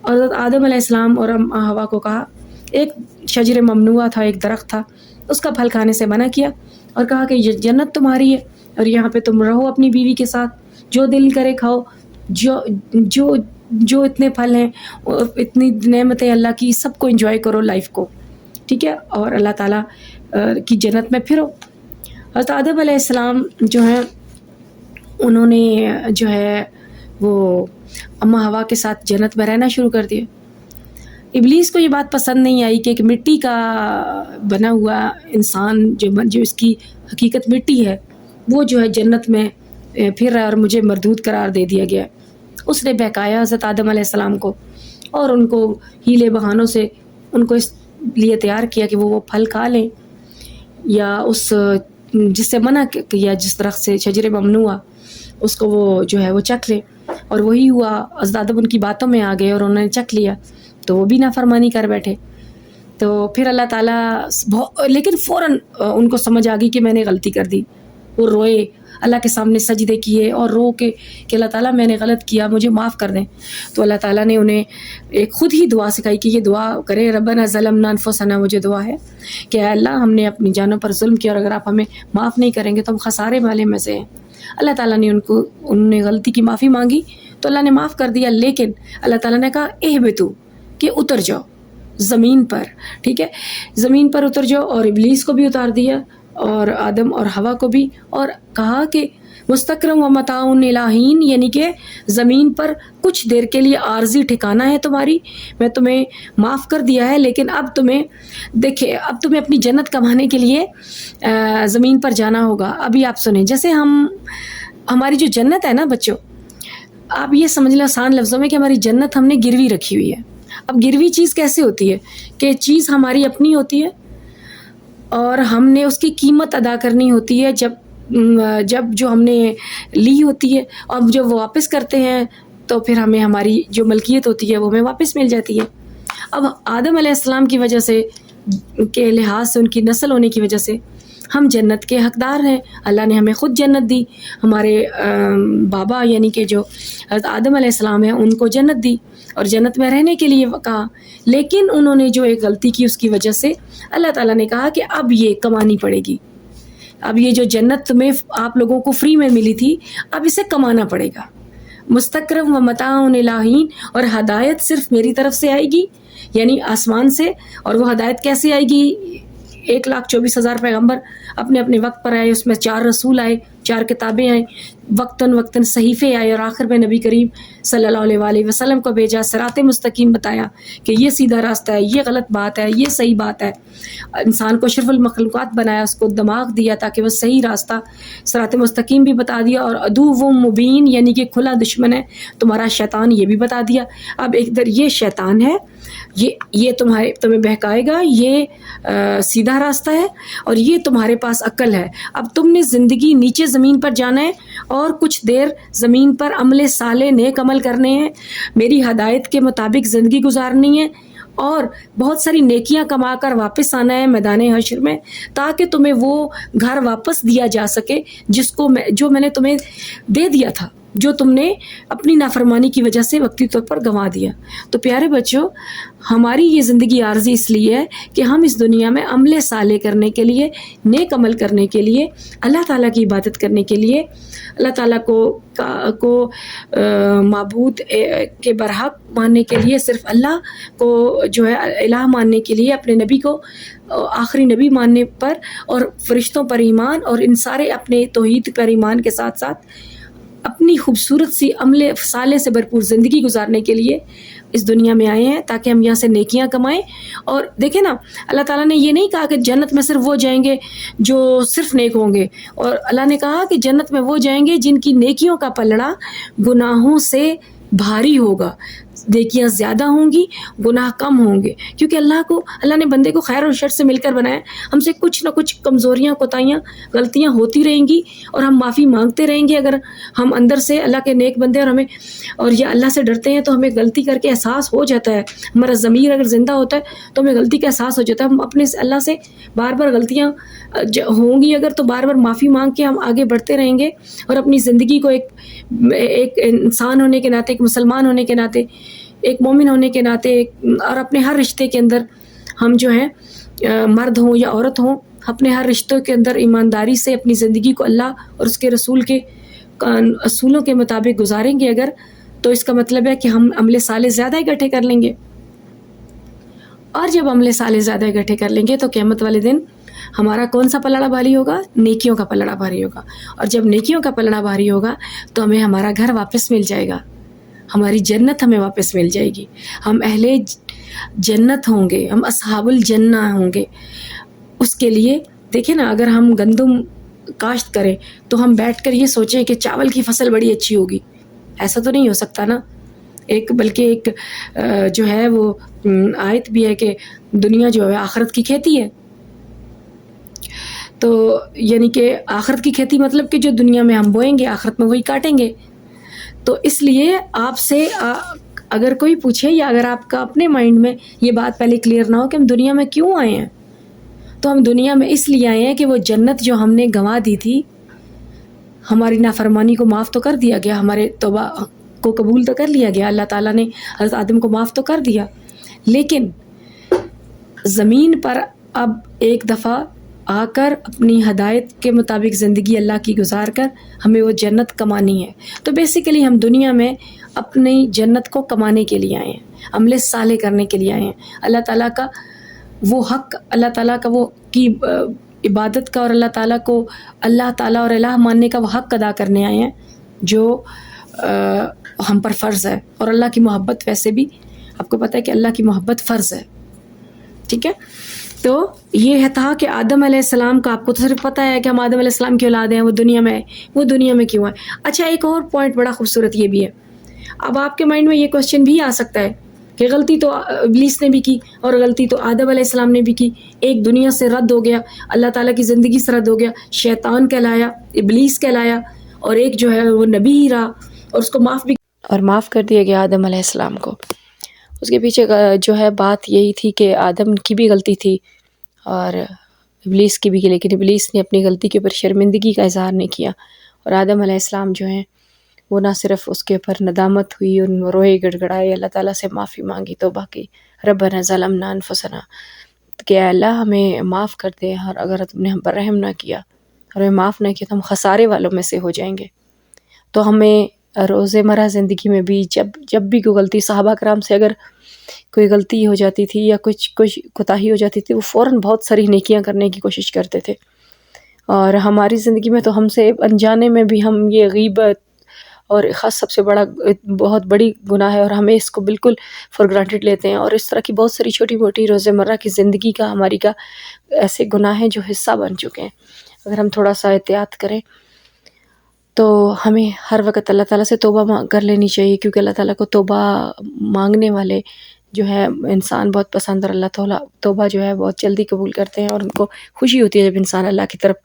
اور آدم علیہ السلام اور حوا کو کہا، ایک شجر ممنوعہ تھا، ایک درخت تھا، اس کا پھل کھانے سے منع کیا اور کہا کہ یہ جنت تمہاری ہے اور یہاں پہ تم رہو اپنی بیوی کے ساتھ، جو دل کرے کھاؤ، جو اتنے پھل ہیں، اتنی نعمتیں اللہ کی، سب کو انجوائے کرو لائف کو. ٹھیک ہے، اور اللہ تعالیٰ کی جنت میں پھرو. حضرت آدم علیہ السلام جو ہیں انہوں نے جو ہے وہ اماں حوا کے ساتھ جنت میں رہنا شروع کر دیا. ابلیس کو یہ بات پسند نہیں آئی کہ ایک مٹی کا بنا ہوا انسان جو اس کی حقیقت مٹی ہے وہ جو ہے جنت میں پھر رہا اور مجھے مردود قرار دے دیا گیا. اس نے بہکایا حضرت آدم علیہ السلام کو اور ان کو ہیلے بہانوں سے ان کو اس لیے تیار کیا کہ وہ پھل کھا لیں یا اس جس سے منع کیا، جس درخت سے شجر ممنوع اس کو وہ جو ہے وہ چکھ لیں. اور وہی ہوا، حضرت آدم ان کی باتوں میں آ گئے اور انہوں نے چکھ لیا تو وہ بھی نافرمانی کر بیٹھے. تو پھر اللہ تعالیٰ لیکن فوراً ان کو سمجھ آ گئی کہ میں نے غلطی کر دی. وہ روئے، اللہ کے سامنے سجدے کیے اور رو کے کہ اللہ تعالیٰ میں نے غلط کیا، مجھے معاف کر دیں. تو اللہ تعالیٰ نے انہیں ایک خود ہی دعا سکھائی کہ یہ دعا کرے، ربنا ظلمنا انفسنا، مجھے دعا ہے کہ اے اللہ ہم نے اپنی جانوں پر ظلم کیا اور اگر آپ ہمیں معاف نہیں کریں گے تو ہم خسارے والے میں سے ہیں. اللہ تعالیٰ نے انہوں نے غلطی کی معافی مانگی تو اللہ نے معاف کر دیا. لیکن اللہ تعالیٰ نے کہا اہبطوا، کہ اتر جاؤ زمین پر. ٹھیک ہے، زمین پر اتر جاؤ، اور ابلیس کو بھی اتار دیا اور آدم اور حوا کو بھی، اور کہا کہ مستقرم و متاع الی حین، یعنی کہ زمین پر کچھ دیر کے لیے عارضی ٹھکانہ ہے تمہاری، میں تمہیں معاف کر دیا ہے، لیکن اب تمہیں اپنی جنت کمانے کے لیے زمین پر جانا ہوگا. ابھی آپ سنیں، جیسے ہماری جو جنت ہے نا بچوں، آپ یہ سمجھ لیں آسان لفظوں میں کہ ہماری جنت ہم نے گروی رکھی ہوئی ہے. اب گروی چیز کیسے ہوتی ہے کہ چیز ہماری اپنی ہوتی ہے اور ہم نے اس کی قیمت ادا کرنی ہوتی ہے جب جو ہم نے لی ہوتی ہے، اور جب وہ واپس کرتے ہیں تو پھر ہمیں ہماری جو ملکیت ہوتی ہے وہ ہمیں واپس مل جاتی ہے. اب آدم علیہ السلام کی وجہ سے کے لحاظ سے، ان کی نسل ہونے کی وجہ سے ہم جنت کے حقدار ہیں. اللہ نے ہمیں خود جنت دی، ہمارے بابا یعنی کہ جو حضرت آدم علیہ السلام ہیں ان کو جنت دی اور جنت میں رہنے کے لیے کہا. لیکن انہوں نے جو ایک غلطی کی اس کی وجہ سے اللہ تعالیٰ نے کہا کہ اب یہ کمانی پڑے گی. اب یہ جو جنت تمہیں آپ لوگوں کو فری میں ملی تھی، اب اسے کمانا پڑے گا. مستقرم و متاع الہین، اور ہدایت صرف میری طرف سے آئے گی، یعنی آسمان سے. اور وہ ہدایت کیسے آئے گی؟ 1,24,000 پیغمبر اپنے اپنے وقت پر آئے، اس میں 4 رسول آئے، 4 کتابیں آئیں، وقتاً وقتاً صحیفے آئے، اور آخر میں نبی کریم صلی اللہ علیہ وآلہ وسلم کو بھیجا، صراط مستقیم بتایا کہ یہ سیدھا راستہ ہے، یہ غلط بات ہے، یہ صحیح بات ہے. انسان کو اشرف المخلوقات بنایا، اس کو دماغ دیا تاکہ وہ صحیح راستہ صراط مستقیم بھی بتا دیا، اور عدو مبین یعنی کہ کھلا دشمن ہے تمہارا شیطان، یہ بھی بتا دیا. اب ایک در یہ شیطان ہے، یہ تمہیں بہکائے گا، یہ سیدھا راستہ ہے، اور یہ تمہارے پاس عقل ہے. اب تم نے زندگی نیچے زمین پر جانا ہے اور کچھ دیر زمین پر عمل صالح نیک عمل کرنے ہیں، میری ہدایت کے مطابق زندگی گزارنی ہے، اور بہت ساری نیکیاں کما کر واپس آنا ہے میدان حشر میں، تاکہ تمہیں وہ گھر واپس دیا جا سکے جو میں نے تمہیں دے دیا تھا، جو تم نے اپنی نافرمانی کی وجہ سے وقتی طور پر گنوا دیا. تو پیارے بچوں، ہماری یہ زندگی عارضی اس لیے ہے کہ ہم اس دنیا میں عمل صالح کرنے کے لیے، نیک عمل کرنے کے لیے، اللہ تعالیٰ کی عبادت کرنے کے لیے، اللہ تعالیٰ کو معبود کے برحق ماننے کے لیے، صرف اللہ کو جو ہے الہ ماننے کے لیے، اپنے نبی کو آخری نبی ماننے پر، اور فرشتوں پر ایمان، اور ان سارے اپنے توحید پر ایمان کے ساتھ ساتھ اپنی خوبصورت سی عمل صالح سے بھرپور زندگی گزارنے کے لیے اس دنیا میں آئے ہیں، تاکہ ہم یہاں سے نیکیاں کمائیں. اور دیکھیں نا، اللہ تعالیٰ نے یہ نہیں کہا کہ جنت میں صرف وہ جائیں گے جو صرف نیک ہوں گے، اور اللہ نے کہا کہ جنت میں وہ جائیں گے جن کی نیکیوں کا پلڑا گناہوں سے بھاری ہوگا. نیکیاں زیادہ ہوں گی، گناہ کم ہوں گے، کیونکہ اللہ نے بندے کو خیر اور شر سے مل کر بنایا. ہم سے کچھ نہ کچھ کمزوریاں، کوتاہیاں، غلطیاں ہوتی رہیں گی، اور ہم معافی مانگتے رہیں گے. اگر ہم اندر سے اللہ کے نیک بندے اور یہ اللہ سے ڈرتے ہیں، تو ہمیں غلطی کر کے احساس ہو جاتا ہے. ہمارا ضمیر اگر زندہ ہوتا ہے تو ہمیں غلطی کا احساس ہو جاتا ہے. ہم اپنے اللہ سے بار بار غلطیاں ہوں گی اگر، تو بار بار معافی مانگ کے ہم آگے بڑھتے رہیں گے، اور اپنی زندگی کو ایک انسان ہونے کے ناطے، ایک مسلمان ہونے کے ناطے، ایک مومن ہونے کے ناطے، اور اپنے ہر رشتے کے اندر ہم جو ہیں، مرد ہوں یا عورت ہوں، اپنے ہر رشتوں کے اندر ایمانداری سے اپنی زندگی کو اللہ اور اس کے رسول کے اصولوں کے مطابق گزاریں گے اگر، تو اس کا مطلب ہے کہ ہم عمل صالح زیادہ اکٹھے کر لیں گے. اور جب عمل صالح زیادہ اکٹھے کر لیں گے تو قیامت والے دن ہمارا کون سا پلڑا بھاری ہوگا؟ نیکیوں کا پلڑا بھاری ہوگا. اور جب نیکیوں کا پلڑا بھاری ہوگا تو ہمیں ہمارا گھر واپس مل جائے گا، ہماری جنت ہمیں واپس مل جائے گی، ہم اہل جنت ہوں گے، ہم اصحاب الجنہ ہوں گے. اس کے لیے دیکھیں نا، اگر ہم گندم کاشت کریں تو ہم بیٹھ کر یہ سوچیں کہ چاول کی فصل بڑی اچھی ہوگی، ایسا تو نہیں ہو سکتا نا. بلکہ ایک جو ہے وہ آیت بھی ہے کہ دنیا جو ہے آخرت کی کھیتی ہے. تو یعنی کہ آخرت کی کھیتی مطلب کہ جو دنیا میں ہم بوئیں گے آخرت میں وہی کاٹیں گے. تو اس لیے آپ سے اگر کوئی پوچھے، یا اگر آپ کا اپنے مائنڈ میں یہ بات پہلے کلیئر نہ ہو کہ ہم دنیا میں کیوں آئے ہیں، تو ہم دنیا میں اس لیے آئے ہیں کہ وہ جنت جو ہم نے گنوا دی تھی، ہماری نافرمانی کو معاف تو کر دیا گیا، ہمارے توبہ کو قبول تو کر لیا گیا، اللہ تعالیٰ نے حضرت آدم کو معاف تو کر دیا، لیکن زمین پر اب ایک دفعہ آ کر اپنی ہدایت کے مطابق زندگی اللہ کی گزار کر ہمیں وہ جنت کمانی ہے. تو بیسیکلی ہم دنیا میں اپنی جنت کو کمانے کے لیے آئے ہیں، عمل صالح کرنے کے لیے آئے ہیں، اللہ تعالیٰ کا وہ حق، اللہ تعالیٰ کا وہ کی عبادت کا، اور اللہ تعالیٰ کو اللہ تعالیٰ اور الہ ماننے کا وہ حق ادا کرنے آئے ہیں جو ہم پر فرض ہے. اور اللہ کی محبت ویسے بھی آپ کو پتہ ہے کہ اللہ کی محبت فرض ہے، ٹھیک ہے. تو یہ تھا کہ آدم علیہ السلام کا، آپ کو تو صرف پتہ ہے کہ ہم آدم علیہ السلام کی اولاد ہیں، وہ دنیا میں کیوں ہے. اچھا، ایک اور پوائنٹ بڑا خوبصورت یہ بھی ہے. اب آپ کے مائنڈ میں یہ کوسچن بھی آ سکتا ہے کہ غلطی تو ابلیس نے بھی کی اور غلطی تو آدم علیہ السلام نے بھی کی. ایک دنیا سے رد ہو گیا، اللہ تعالیٰ کی زندگی سے رد ہو گیا، شیطان کہلایا، ابلیس کہلایا، اور ایک جو ہے وہ نبی ہی رہا، اور اس کو معاف کر دیا گیا آدم علیہ السلام کو. اس کے پیچھے جو ہے بات یہی تھی کہ آدم کی بھی غلطی تھی اور ابلیس کی بھی، لیکن ابلیس نے اپنی غلطی کے اوپر شرمندگی کا اظہار نہیں کیا، اور آدم علیہ السلام جو ہیں وہ نہ صرف اس کے اوپر ندامت ہوئی، ان روئے گڑگڑائے، اللہ تعالیٰ سے معافی مانگی، توبہ کی، ربنا ظلمنا انفسنا، کہ اے اللہ ہمیں معاف کر دے، اور اگر تم نے ہم پر رحم نہ کیا اور ہمیں معاف نہ کیا تو ہم خسارے والوں میں سے ہو جائیں گے۔ تو ہمیں روزمرہ زندگی میں بھی جب بھی کوئی غلطی، صحابہ کرام سے اگر کوئی غلطی ہو جاتی تھی یا کچھ کوتاہی ہو جاتی تھی، وہ فوراً بہت ساری نیکیاں کرنے کی کوشش کرتے تھے۔ اور ہماری زندگی میں تو ہم سے انجانے میں بھی ہم یہ غیبت اور خاص سب سے بڑا بہت بڑی گناہ ہے، اور ہمیں اس کو بالکل فار گرانٹیڈ لیتے ہیں، اور اس طرح کی بہت ساری چھوٹی موٹی روزمرہ کی زندگی کا ہماری کا ایسے گناہ ہیں جو حصہ بن چکے ہیں۔ اگر ہم تھوڑا سا احتیاط کریں تو ہمیں ہر وقت اللہ تعالیٰ سے توبہ کر لینی چاہیے، کیونکہ اللہ تعالیٰ کو توبہ مانگنے والے جو ہے انسان بہت پسند، اور اللہ تعالیٰ توبہ جو ہے بہت جلدی قبول کرتے ہیں، اور ان کو خوشی ہوتی ہے جب انسان اللہ کی طرف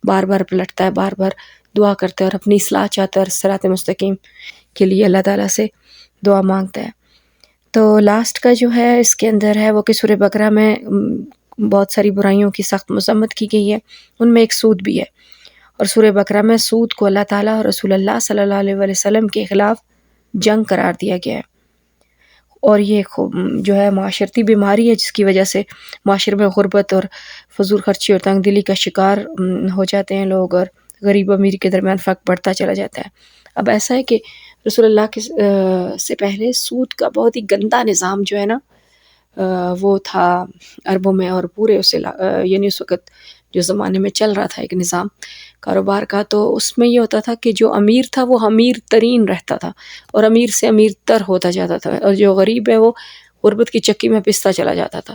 بار بار پلٹتا ہے، بار بار دعا کرتا ہے اور اپنی اصلاح چاہتا ہے اور صراط مستقیم کے لیے اللہ تعالیٰ سے دعا مانگتا ہے۔ تو لاسٹ کا جو ہے اس کے اندر ہے وہ کہ سورہ بقرہ میں بہت ساری برائیوں کی سخت مذمت کی گئی ہے، ان میں ایک سود بھی ہے، اور سورہ بقرہ میں سود کو اللہ تعالیٰ اور رسول اللہ صلی اللہ علیہ وسلم کے خلاف جنگ قرار دیا گیا ہے، اور یہ جو ہے معاشرتی بیماری ہے جس کی وجہ سے معاشرے میں غربت اور فضول خرچی اور تنگ دلی کا شکار ہو جاتے ہیں لوگ، اور غریب امیر کے درمیان فرق بڑھتا چلا جاتا ہے۔ اب ایسا ہے کہ رسول اللہ کے سے پہلے سود کا بہت ہی گندا نظام جو ہے نا وہ تھا عربوں میں، اور پورے یعنی اس وقت جو زمانے میں چل رہا تھا ایک نظام کاروبار کا، تو اس میں یہ ہوتا تھا کہ جو امیر تھا وہ امیر ترین رہتا تھا اور امیر سے امیر تر ہوتا جاتا تھا، اور جو غریب ہے وہ غربت کی چکی میں پستا چلا جاتا تھا۔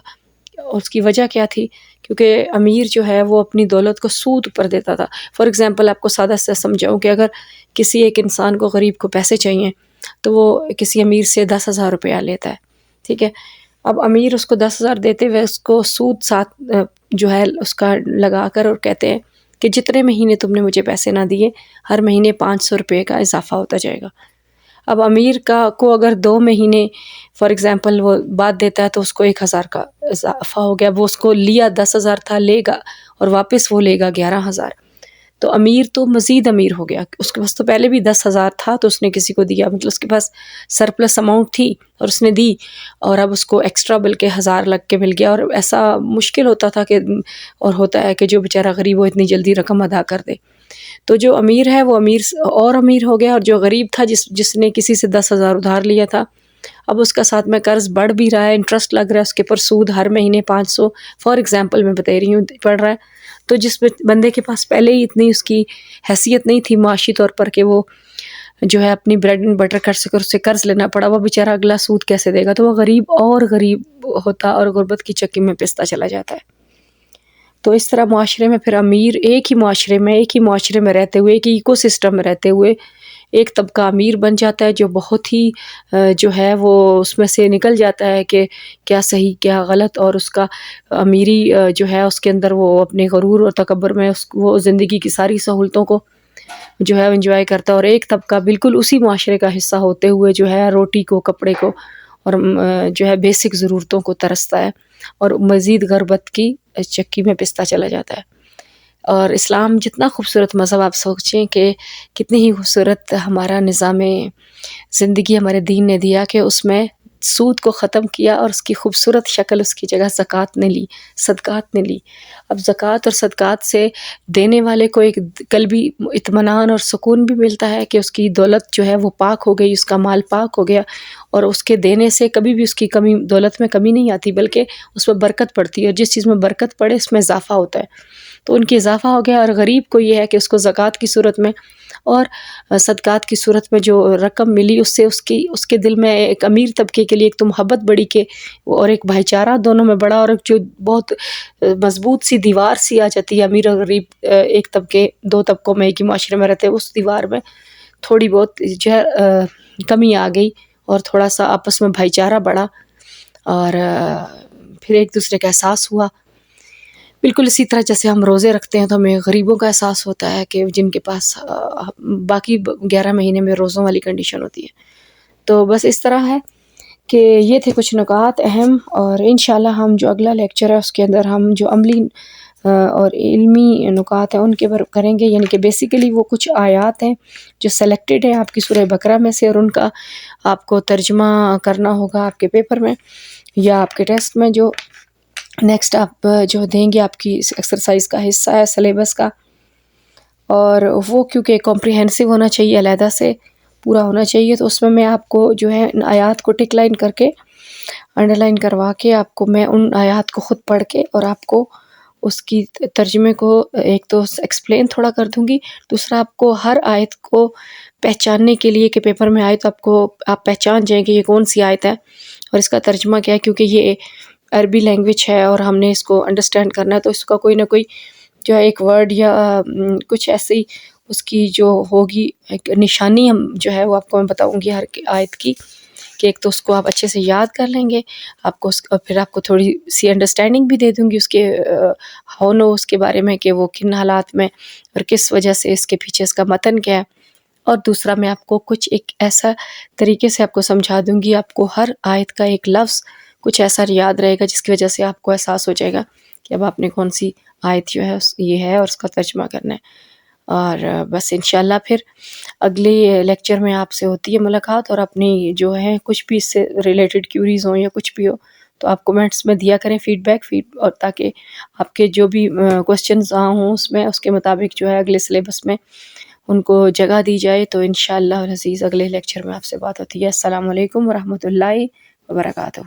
اور اس کی وجہ کیا تھی؟ کیونکہ امیر جو ہے وہ اپنی دولت کو سود پر دیتا تھا۔ فار ایگزامپل آپ کو سادہ سے سمجھاؤں کہ اگر کسی ایک انسان کو غریب کو پیسے چاہیے تو وہ کسی امیر سے 10,000 روپیہ لیتا ہے، ٹھیک ہے؟ اب امیر اس کو 10,000 دیتے ہوئے اس کو سود ساتھ جو ہے اس کا لگا کر اور کہتے ہیں کہ جتنے مہینے تم نے مجھے پیسے نہ دیے ہر مہینے 500 روپے کا اضافہ ہوتا جائے گا۔ اب امیر کو اگر 2 مہینے فار ایگزامپل وہ بعد دیتا ہے تو اس کو 1,000 کا اضافہ ہو گیا، وہ اس کو لیا 10,000 تھا لے گا اور واپس وہ لے گا 11,000، تو امیر تو مزید امیر ہو گیا، اس کے پاس تو پہلے بھی 10,000 تھا تو اس نے کسی کو دیا، مطلب اس کے پاس سرپلس اماؤنٹ تھی اور اس نے دی، اور اب اس کو ایکسٹرا بلکہ 1,000 لگ کے مل گیا، اور ایسا مشکل ہوتا تھا کہ اور ہوتا ہے کہ جو بیچارہ غریب ہو اتنی جلدی رقم ادا کر دے، تو جو امیر ہے وہ امیر اور امیر ہو گیا، اور جو غریب تھا جس نے کسی سے 10,000 ادھار لیا تھا اب اس کا ساتھ میں قرض بڑھ بھی رہا ہے، انٹرسٹ لگ رہا ہے اس کے پر، سود ہر مہینے 500 فار ایگزامپل میں بتا رہی ہوں پڑ رہا ہے، تو جس بندے کے پاس پہلے ہی اتنی اس کی حیثیت نہیں تھی معاشی طور پر کہ وہ جو ہے اپنی بریڈ اینڈ بٹر کر سکے، اس سے قرض لینا پڑا، وہ بیچارہ اگلا سود کیسے دے گا، تو وہ غریب اور غریب ہوتا اور غربت کی چکی میں پستا چلا جاتا ہے۔ تو اس طرح معاشرے میں پھر امیر ایک ہی معاشرے میں رہتے ہوئے، ایک ایکو سسٹم میں رہتے ہوئے ایک طبقہ امیر بن جاتا ہے جو بہت ہی جو ہے وہ اس میں سے نکل جاتا ہے کہ کیا صحیح کیا غلط، اور اس کا امیری جو ہے اس کے اندر وہ اپنے غرور اور تکبر میں وہ زندگی کی ساری سہولتوں کو جو ہے انجوائے کرتا ہے، اور ایک طبقہ بالکل اسی معاشرے کا حصہ ہوتے ہوئے جو ہے روٹی کو، کپڑے کو اور جو ہے بیسک ضرورتوں کو ترستا ہے اور مزید غربت کی چکی میں پستا چلا جاتا ہے۔ اور اسلام جتنا خوبصورت مذہب، آپ سوچیں کہ کتنی ہی خوبصورت ہمارا نظام زندگی ہمارے دین نے دیا کہ اس میں سود کو ختم کیا اور اس کی خوبصورت شکل اس کی جگہ زکوٰۃ نے لی، صدقات نے لی۔ اب زکوٰۃ اور صدقات سے دینے والے کو ایک قلبی اطمینان اور سکون بھی ملتا ہے کہ اس کی دولت جو ہے وہ پاک ہو گئی، اس کا مال پاک ہو گیا، اور اس کے دینے سے کبھی بھی اس کی کمی، دولت میں کمی نہیں آتی بلکہ اس میں برکت پڑتی ہے، اور جس چیز میں برکت پڑے اس میں اضافہ ہوتا ہے، تو ان کی اضافہ ہو گیا۔ اور غریب کو یہ ہے کہ اس کو زکوٰۃ کی صورت میں اور صدقات کی صورت میں جو رقم ملی اس سے اس کے دل میں ایک امیر طبقے کے لیے ایک تو محبت بڑی کہ اور ایک بھائی چارہ دونوں میں بڑا، اور ایک جو بہت مضبوط سی دیوار سی آ جاتی ہے امیر اور غریب ایک طبقے، 2 طبقوں میں ایک ہی معاشرے میں رہتے ہیں، اس دیوار میں تھوڑی بہت جو ہے کمی آ گئی اور تھوڑا سا آپس میں بھائی چارہ بڑھا، اور پھر ایک دوسرے کا احساس ہوا۔ بالکل اسی طرح جیسے ہم روزے رکھتے ہیں تو ہمیں غریبوں کا احساس ہوتا ہے کہ جن کے پاس باقی 11 مہینے میں روزوں والی کنڈیشن ہوتی ہے۔ تو بس اس طرح ہے کہ یہ تھے کچھ نکات اہم، اور انشاءاللہ ہم جو اگلا لیکچر ہے اس کے اندر ہم جو عملی اور علمی نکات ہیں ان کے بارے کریں گے، یعنی کہ بیسیکلی وہ کچھ آیات ہیں جو سلیکٹڈ ہیں آپ کی سورہ بقرہ میں سے، اور ان کا آپ کو ترجمہ کرنا ہوگا آپ کے پیپر میں یا آپ کے ٹیسٹ میں جو نیکسٹ آپ جو دیں گے آپ کی ایکسرسائز کا حصہ ہے سلیبس کا۔ اور وہ کیونکہ کمپریہنسو ہونا چاہیے، علیحدہ سے پورا ہونا چاہیے، تو اس میں آپ کو جو ہے آیات کو ٹک لائن کر کے انڈر لائن کروا کے آپ کو میں ان آیات کو خود پڑھ کے اور آپ کو اس کی ترجمے کو ایک تو ایکسپلین تھوڑا کر دوں گی، دوسرا آپ کو ہر آیت کو پہچاننے کے لیے کہ پیپر میں آئے تو آپ پہچان جائیں کہ یہ کون سی آیت ہے اور اس کا ترجمہ کیا ہے، کیونکہ یہ عربی لینگویج ہے اور ہم نے اس کو انڈرسٹینڈ کرنا ہے، تو اس کا کوئی نہ کوئی جو ہے ایک ورڈ یا کچھ ایسی اس کی جو ہوگی ایک نشانی ہم جو ہے وہ آپ کو میں بتاؤں گی ہر آیت کی، کہ ایک تو اس کو آپ اچھے سے یاد کر لیں گے، آپ کو اور پھر آپ کو تھوڑی سی انڈرسٹینڈنگ بھی دے دوں گی اس کے ہاؤ نو اس کے بارے میں کہ وہ کن حالات میں اور کس وجہ سے اس کے پیچھے اس کا متن کیا ہے، اور دوسرا میں آپ کو کچھ ایک ایسا طریقے سے آپ کو سمجھا دوں گی، آپ کو ہر آیت کا ایک لفظ کچھ ایسا یاد رہے گا جس کی وجہ سے آپ کو احساس ہو جائے گا کہ اب آپ نے کون سی آیت جو ہے یہ ہے اور اس کا ترجمہ کرنا ہے۔ اور بس انشاءاللہ پھر اگلے لیکچر میں آپ سے ہوتی ہے ملاقات، اور اپنی جو ہے کچھ بھی اس سے ریلیٹڈ کیوریز ہوں یا کچھ بھی ہو تو آپ کومنٹس میں دیا کریں فیڈ بیک اور تاکہ آپ کے جو بھی کوسچنز ہوں اس میں اس کے مطابق جو ہے اگلے سلیبس میں ان کو جگہ دی جائے۔ تو انشاءاللہ العزیز اگلے لیکچر میں آپ سے بات ہوتی ہے۔ السلام علیکم ورحمۃ اللہ وبرکاتہ۔